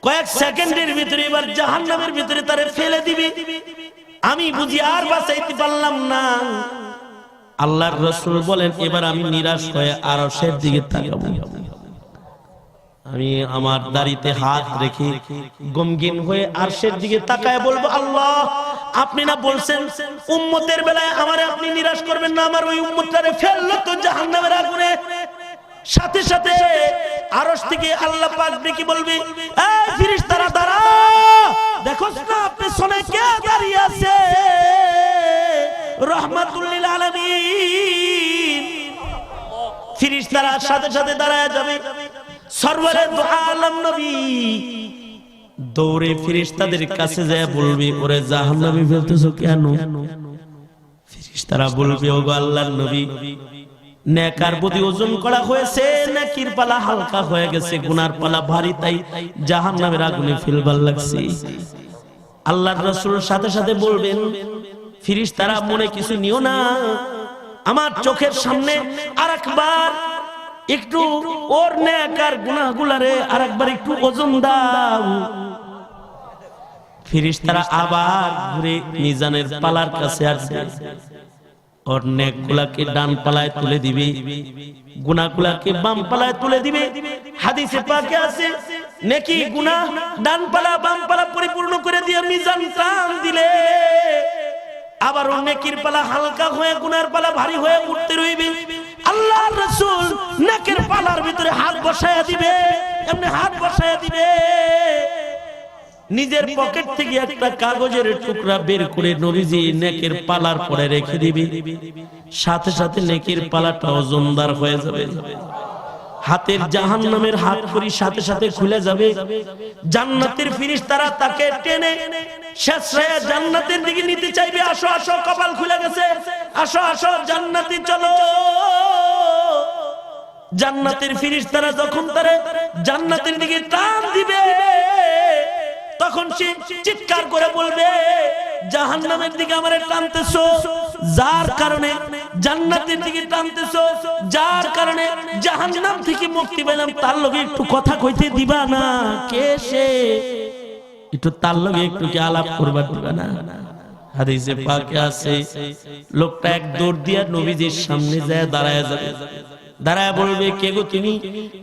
কয়েক সেকেন্ডের ভিতরে এবার জাহান্নামের ভিতরে তারে ফেলে দিবে। আমি বুঝি আর বাঁচাইতে পারলাম না। আল্লাহর রাসূল বলেন, এবার আমি নিরাশ হয়ে আরশের দিকে তাকাবো। আমি আমার দাড়িতে হাত রেখে গমগিন হয়ে আরশের দিকে তাকায় বলবো, আল্লাহ আপনি না বলছেন উম্মতের বেলায় আমারে আপনি নিরাশ করবেন না, আমার ওই উম্মতটারে ফেললো তো জাহান্নামের আগুনে। সাথে সাথে আরশ থেকে আল্লাহ পাক ডেকে বলবে, এই ফেরেশতারা দাঁড়া, দেখো না পেছনে কে দাঁড়িয়ে আছে, রাহমাতুল লিল আলামিন। ফেরেশতারা সাথে সাথে দাঁড়ায় যাবে। সরওয়ারে দু আলম নবী দৌড়ে ফেরেশতাদের কাছে যায় বলবে, ওরে জাহান্নামে ফেলতেছো কেন? ফেরেশতারা বলবে, ওগো আল্লাহর নবী, নেকার প্রতি ওজন করা হয়েছে, নেকির পালা হালকা হয়ে গেছে, গুনার পালা ভারী, তাই জাহান্নামের আগুনে ফেলবার লাগছে। আল্লাহর রাসূল সাথে সাথে বলবেন, ফেরেশতারা মনে কিছু নিও না, আমার চোখের সামনে আরেকবার একটু ওর নেকার গুনাহগুলারে আরেকবার একটু ওজন দাও। ফেরেশতারা আবার ঘুরে মিজানের পালার কাছে আসবে, ওর নেকগুলাকে ডান পালায় তুলে দিবে, গুনাহগুলাকে বাম পালায় তুলে দিবে। হাদিসে পাকে আছে, নেকি গুনাহ ডান পালা বাম পালা পরিপূর্ণ করে দিয়ে মিজান টান দিলে আবার ওর নেকির পালা হালকা হয়ে গুনার পালা ভারী হয়ে উঠতে রইবে। আল্লাহর রাসূল নেকের পালার ভিতরে হাত বসায়া দিবে, এমনি হাত বসায়া দিবে, নিজের পকেট থেকে একটা কাগজের টুকরা বের করে নবীজি নেকের পালার পরে রেখে দিবে। সাথে সাথে নেকির পালাটা ওজনদার হয়ে যাবে, হাতের জাহান্নামের হাত করি সাথে সাথে খুলে যাবে। জান্নাতের ফেরেশতারা তাকে টেনে শেষরায়া জান্নাতের দিকে নিতে চাইবে, আসো আসো কপাল খুলে গেছে, আসো আসো জান্নাতে চলো। জান্নাতের ফেরেশতারা যখন তারে জান্নাতের দিকে টান দিবে, তখন সে চিৎকার করে বলবে, জাহান্নামের দিকে আমারে টানতেছো, যার কারণে জান্নাতের দিকে টানতেছো, যার কারণে জাহান্নাম থেকে মুক্তি পেলাম, তার লগে একটু কথা কইতে দিবা না? কে সে? একটু তার লগে একটু কি আলাপ করবা দিবা না? হাদিসে পাকে আছে, লোকটা এক দৌড় দিয়া নবীজির সামনে যায় দাঁড়ায় যাবে, দাঁড়ায় বলবে, কে গো তুমি?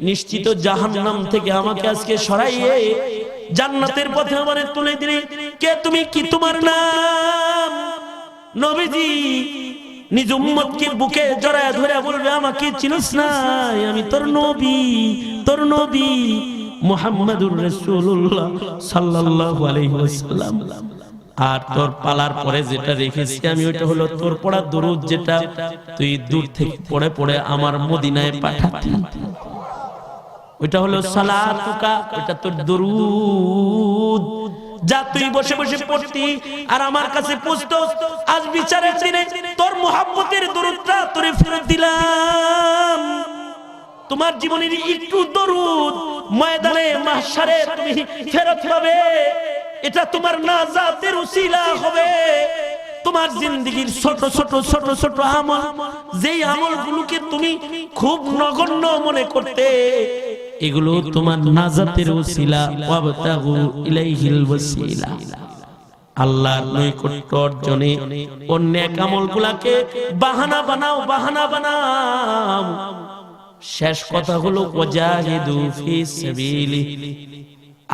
নিশ্চিত জাহান্নাম থেকে আমাকে আজকে সরাইয়ে জান্নাতের পথে আমারে তুলে দিলে, কে তুমি? কি তোমার নাম? নবীজি নিজ উম্মতকে বুকে জড়ায় ধরে বলবে, আমাকে চিনিস না? আমি তোর নবী, তোর নবী মুহাম্মাদুর রাসূলুল্লাহ সাল্লাল্লাহু আলাইহি ওয়াসাল্লাম। আর তোর পালার পরে যেটা রেখেছি আমি, ওইটা হলো তোর পড়া দরুদ, যেটা তুই দূর থেকে পড়ে পড়ে আমার মদিনায় পাঠাতি। ওইটা হলো সালাতুকা, ওইটা তোর দরুদ, যা তুই বসে বসে পড়তি আর আমার কাছে পৌঁছতো। আজ বিচারের দিনে তোর মুহাব্বতের দরুদটা তোরে ফেরত দিলাম। তোমার জীবনের একটু দরুদ ময়দানে মাহশারে তুমি ফেরত পাবে, এটা তোমার নাজাতের উসিলা হবে। তোমার জিন্দেগীর ছোট ছোট ছোট ছোট আমল, যেই আমলগুলোকে তুমি খুব নগণ্য মনে করতে, এগুলো তোমার নাজাতের উসিলা। ওয়াবতাগু ইলাইহিল ওয়াসিলা, আল্লাহর নৈকট্য অর্জনে ওর নেক আমলগুলোকে বাহানা বানাও, বাহানা বানাও। শেষ কথা হলো, ওয়াজাহিদু ফি সাবিলি,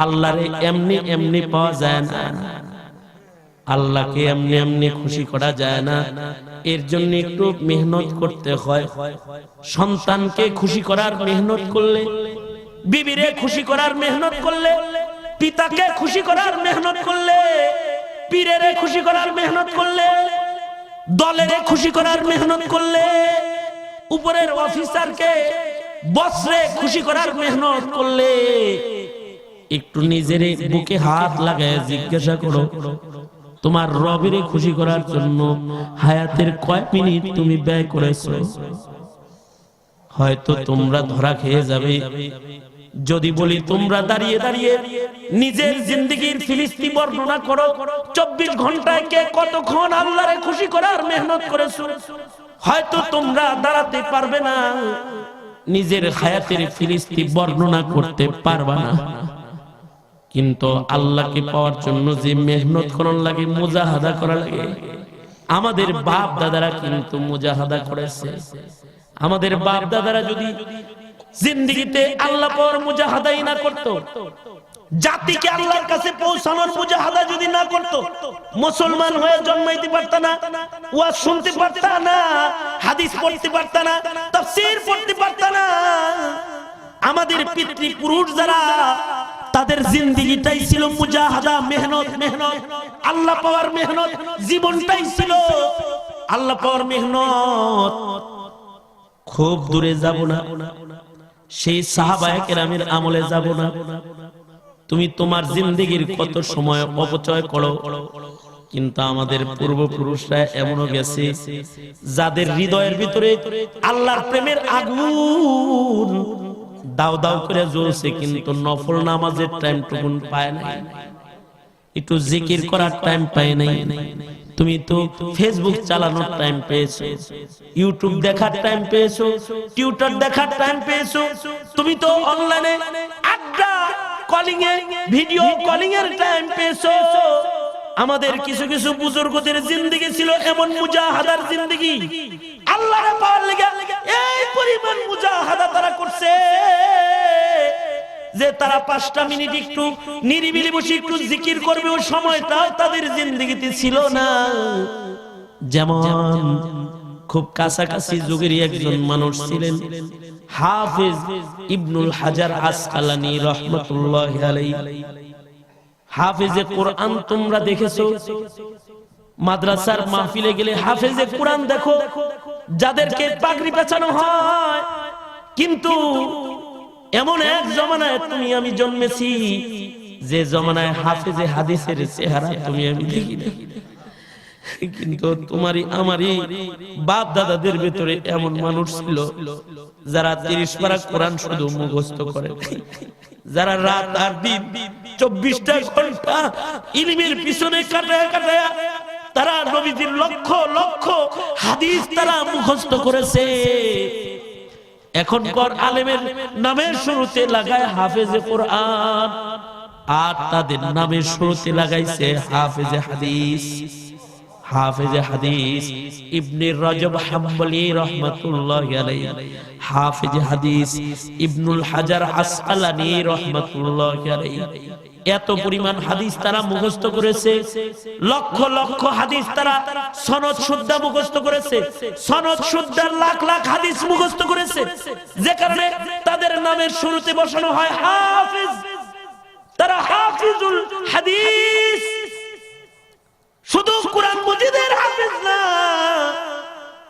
আল্লাহরে এমনি এমনি পাওয়া যায় না, আল্লাহকে এমনি এমনি খুশি করা যায় না, এর জন্য একটু মেহনত করতে হয়। সন্তানকে খুশি করার মেহনত করলে, বিবিরে খুশি করার মেহনত করলে, পিতাকে খুশি করার মেহনত করলে, পীরেরে খুশি করার মেহনত করলে, দলেরে খুশি করার মেহনত করলে, উপরের অফিসারকে বসরে খুশি করার মেহনত করলে, একটু নিজের বুকে হাত লাগায় জিজ্ঞাসা করো, তোমার রবেরে খুশি করার জন্য হায়াতের কয় মিনিট তুমি ব্যয় করেছো? হয়তো তোমরা ধরা খেয়ে যাবে যদি বলি তোমরা দাঁড়িয়ে দাঁড়িয়ে নিজের জিন্দেগীর ফিলিস্তি বর্ণনা করো, 24 ঘন্টায় কে কতক্ষণ আল্লাহরে খুশি করার মেহনত করেছো। হয়তো তোমরা দাঁড়াতে পারবে না, নিজের হায়াতের ফিলিস্তি বর্ণনা করতে পারবে না, কিন্তু আল্লাহকে পাওয়ার জন্য যে মেহনত করার লাগে, মুজাহাদা করা লাগে, আমাদের বাপ দাদারা কিন্তু মুজাহাদা করেছে। আমাদের বাপ দাদারা যদি জিন্দেগিতে আল্লাহ পাওয়ার মুজাহাদাই না করত, জাতিকে আল্লাহর কাছে পৌঁছানোর মুজাহাদা যদি না করত, মুসলমান হয়ে জন্মাইতে পারত না, ওয়াজ শুনতে পারত না, হাদিস পড়তে পারত না, তাফসীর পড়তে পারত না। আমাদের পিতৃপুরুষ যারা, তাদের জিন্দেগিটাই ছিল মুজাহাদা, মেহনত, আল্লাহ পাওয়ার মেহনত, জীবনটাই ছিল আল্লাহ পাওয়ার মেহনত। খুব দূরে যাব না, সেই সাহাবায়ে কেরামের আমলে যাব না। তুমি তোমার জিন্দেগির কত সময় অপচয় করো, কিন্তু আমাদের পূর্বপুরুষরা এমনও গেছে যাদের হৃদয়ের ভিতরে আল্লাহর প্রেমের আগুন দাও দাও করে জ্বলছে, কিন্তু নফল নামাজের টাইম টুকুন পায় নাই, একটু জিকির করার টাইম পায় নাই। তুমি তো ফেসবুক চালানোর টাইম পেয়েছো, ইউটিউব দেখার টাইম পেয়েছো, টিউটর দেখার টাইম পেয়েছো, তুমি তো অনলাইনে আড্ডা কলিং এ ভিডিও কলিং এর টাইম পেয়েছো। আমাদের কিছু কিছু বুজুর্গদের জিন্দেগি ছিল এমন মুজাহাদার জিন্দেগি, আল্লাহর পাওয়ার লাগা এই পরিমাণ মুজাহাদা তারা করছে যে তারা 5টা মিনিট একটু নিরিবিলি বসে একটু জিকির করবে, ওই সময়টাও তাদের জিন্দেগিতে ছিল না। যেমন খুব কাছাকাছি যুগেরই একজন মানুষ ছিলেন হাফেজ ইবনুল হাজার আসকালানী রাহমাতুল্লাহি আলাইহি। হাফেজে কোরআন তোমরা দেখেছো, মাদ্রাসার মাহফিলে গেলে হাফেজে কোরআন দেখো, যাদেরকে পাগড়ি পেঁচানো হয়। কিন্তু এমন এক জমানায় তুমি আমি জন্মেছি যে জমানায় হাফেজে হাদিসের চেহারা তুমি আমি দেখি না, কিন্তু তোমারই আমারই বাপ দাদাদের ভিতরে এমন মানুষ ছিল যারা 30 পারা কোরআন শুধু মুখস্থ করে, যারা রাত আর দিন 24টা ঘন্টা ইলমের পিছনে কাটায়া কাটায়া তারা নবীজির লক্ষ লক্ষ হাদিস তারা মুখস্থ করেছে। এখনকার আলেমের নামের শুরুতে লাগায় হাফেজে কোরআন, আর তাদের নামের শুরুতে লাগাইছে হাফেজে হাদিস। হাফেজে হাদিস ইবনে রজব হাম্বলি রাহমাতুল্লাহি আলাইহি, হাফেজে হাদিস ইবনুল হাজার আসকালানী রাহমাতুল্লাহি আলাইহি। এত পরিমাণ হাদিস তারা মুখস্থ করেছে, লক্ষ লক্ষ হাদিস তারা সনদ শুদ্ধ মুখস্থ করেছে, সনদ শুদ্ধ লাখ লাখ হাদিস মুখস্থ করেছে, যে কারণে তাদের নামের শুরুতে বসানো হয় হাফেজ। তারা হাফিজুল হাদিস, শুধু কোরআন মাজিদের হাফেজ না,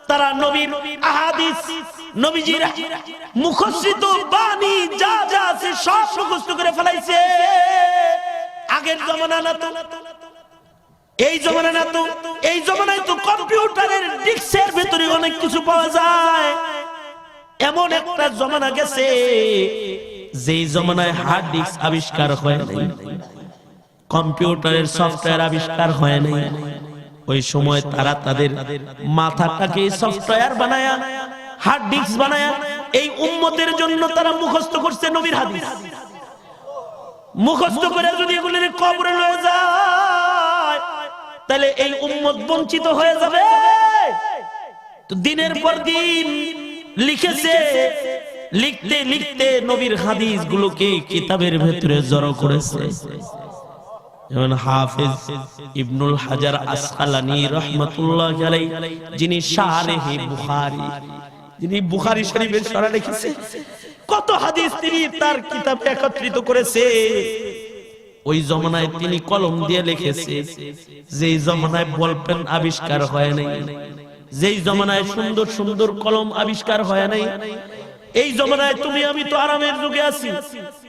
তারা নবীর আহাদিস, নবীজির মুখস্থিত বাণী যা যা আছে সব মুখস্থ করে ফেলাইছে। আগের জমানা না তো, এই জমানা না তো, এই জমানায় তো কম্পিউটারের ডিস্কের ভিতরে অনেক কিছু পাওয়া যায়। এমন একটা জমানা গেছে যেই জমানায় হার্ড ডিস্ক আবিষ্কার হয় নাই, কম্পিউটারের সফটওয়্যার আবিষ্কার হয় নাই। ওই সময় তারা তাদের মাথাটাকে সফটওয়্যার বানায়া, হার্ড ডিস্ক বানায়া এই উম্মতের জন্য তারা মুখস্থ করছে নবীর হাদিস। মুখস্থ করে যদি এগুলির কবরে লয়ে যায় তাহলে এই উম্মত বঞ্চিত হয়ে যাবে। তো দিনের পর দিন লিখেছে, লিখতে লিখতে নবীর হাদিস গুলোকে কিতাবের ভেতরে জড়ো করেছে। যেমন হাফেজ ইবনুল হাজার আসকালানী রাহমাতুল্লাহি আলাইহি, যিনি শারহে বুখারী, যিনি বুখারী শরীফের শরহ লিখেছে, কত হাদিস তিনি তার কিতাবে একত্রিত করেছে। ওই জমানায় তিনি কলম দিয়ে লিখেছে, যেই জমানায় বল পেন আবিষ্কার হয় নাই, যেই জমানায় সুন্দর সুন্দর কলম আবিষ্কার হয় নাই, এই জমানায় তুমি আমি তো আরামের যুগে আছি।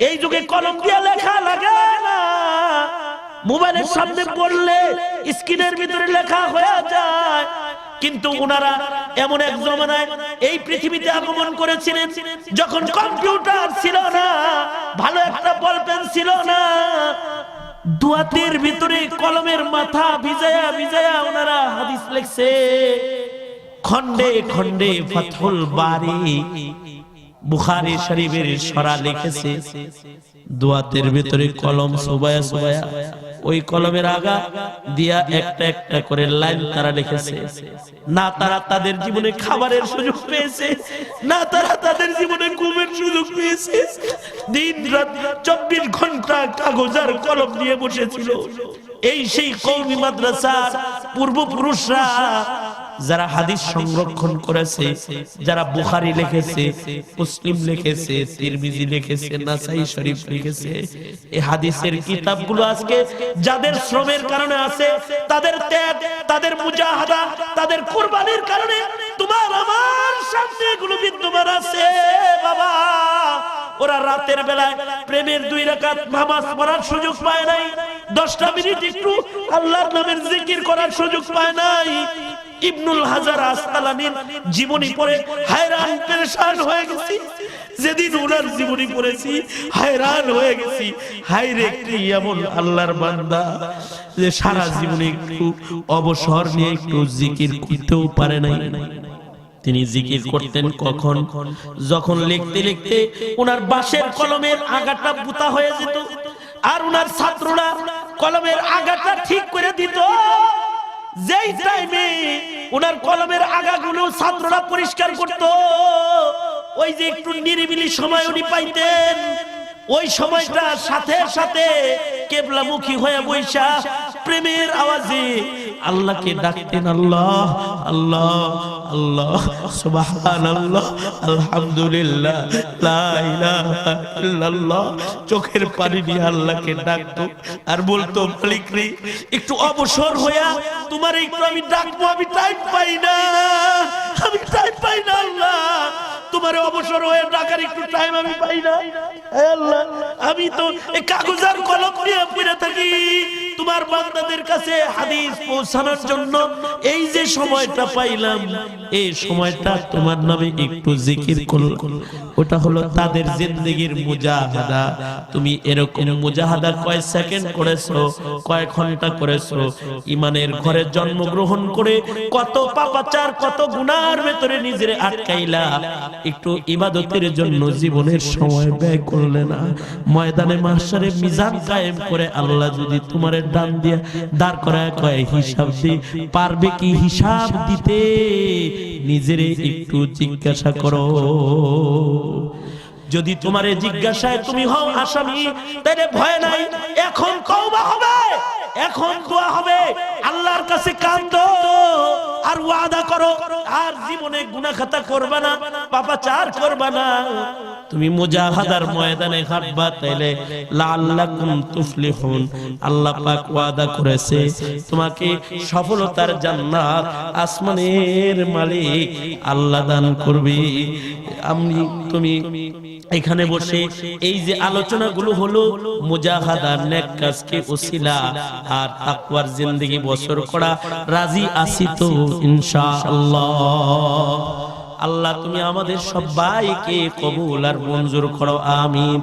এই যুগে কলম দিয়ে লেখা লাগে না, মোবাইলের সামনে পড়লে স্ক্রিনের ভিতরে লেখা হয়ে যায়। কিন্তু ওনারা এমন এক জমানায় এই পৃথিবীতে আগমন করেছিলেন যখন কম্পিউটার ছিল না, ভালো একটা বল পেন ছিল না, দুয়াতের ভিতরে কলমের মাথা ভিজায়া ভিজায়া ওনারা হাদিস লিখছে। খন্ডে খন্ডে ফাতহুল বারি বুখারী শরীফের শরহ লিখেছে, দুয়াতের ভিতরে কলম সুবায়া সুবায়া ওই কলমের আগা দিয়া একটা একটা করে লাইন তারা লিখেছে। না তারা তাদের জীবনে খাবারের সুযোগ পেয়েছে, না তারা তাদের জীবনে ঘুমের সুযোগ পেয়েছে, দিন রাত 24 ঘন্টা কাগজ আর কলম নিয়ে বসেছিল। এই সেই কওমি মাদ্রাসার পূর্বপুরুষরা যারা হাদিস সংরক্ষণ করেছে, যারা বুখারী লিখেছে, মুসলিম লিখেছে, তিরমিজি লিখেছে, নাসাই শরীফ লিখেছে, এই হাদিসের কিতাবগুলো আজকে যাদের শ্রমের কারণে আছে, তাদের ত্যাগ, তাদের মুজাহাদা, তাদের কুরবানির কারণে তোমার আমার সামনে এগুলো বিদ্যমান আছে। বাবা, ওরা রাতের বেলায় প্রেমের 2 রাকাত নামাজ পড়ার সুযোগ পায় নাই, 10টা মিনিট একটু আল্লাহর নামের জিকির করার সুযোগ পায় নাই। ইবনুল হাজার আসকালানীর জীবনী পড়ে হায়রান পেরেশান হয়ে গেছি। যেদিন ওনার জীবনী পড়েছি হায়রান হয়ে গেছি, হায় রে কি এমন আল্লাহর বান্দা যে সারা জীবনে একটু অবসর নিয়ে একটু জিকির করতেও পারে নাই। তিনি জিকির করতেন কখন? যখন লিখতে লিখতে ওনার বাঁশের কলমের আগাটা বুতা হয়ে যেত, আর ওনার ছাত্ররা কলমের আগাটা ঠিক করে দিত। যেই টাইমে ওনার কলমের আগাগুলো ছাত্ররা পরিষ্কার করত, ওই যে একটু নিরিবিলি সময় উনি পাইতেন, ওই সময়টা সাথে সাথে কেবলামুখী হয়ে বৈশা প্রেমের আওয়াজে আল্লাহকে ডাকতেন। আল্লাহ আল্লাহ আল্লাহ, সুবহানাল্লাহ, আলহামদুলিল্লাহ, লা ইলাহা ইল্লাল্লাহ। চোখের পানি দিয়ে আল্লাহকে ডাকতো আর বলতো, মালিক রে একটু অবসর হইয়া তোমার একটু আমি ডাকবো, আমি টাইম পাই না, আমি টাইম পাই না আল্লাহ, তোমার অবসর হয়ে ডাকার একটু টাইম আমি পাই না। আল্লাহ, আমি তো এই কাগজ আর কলম নিয়ে পড়ে থাকি তোমার বান্দাদের কাছে হাদিস পৌঁছানোর জন্য। এই যে সময়টা পাইলাম, এই সময়টা তোমার নামে একটু জিকির করো, ওটা হলো তাদের জিন্দেগির মুজাহাদা। তুমি এরকম মুজাহাদা কয় সেকেন্ড করেছো, কয় ঘন্টা করেছো? ইমানের ঘরে জন্মগ্রহণ করে কত পাপাচার, কত গুনার ভেতরে নিজের আটকাইলা, একটু ইবাদতের জন্য জীবনের সময় ব্যয় করলে না? ময়দানে মাহশারে মিজান কায়েম করে আল্লাহ যদি তোমারে ডান দিয়ে দাঁড় করায় কয় হিসাব দি, পারবে কি হিসাব দিতে? নিজেরে একটু জিজ্ঞাসা করো। যদি তোমারে জিজ্ঞাসায় তুমি হও আসামি, তাহলে ভয় নাই, এখন তওবা হবে, এখন দোয়া হবে, আল্লাহর কাছে কাঁদো আর ওয়াদা করো, আর জীবনে গুনাহ খাতা করবে না, পাপাচার করবে না। তুমি মুজাহাদার ময়দানে হাঁটবা, তাইলে লাআল্লাকুম তুফলিহুন, আল্লাহ পাক ওয়াদা করেছে তোমাকে সফলতার জান্নাত আসমানের মালিক আল্লাহ দান করবে। তুমি এখানে বসে এই যে আলোচনাগুলো হলো মুজাহাদার নেক কাজকে ওসিলা আর তাকওয়ার জিন্দেগি বসর করা, রাজি আছি তো ইনশাআল্লাহ? আল্লাহ তুমি আমাদের সবাইকে কবুল আর মঞ্জুর করো, আমিন।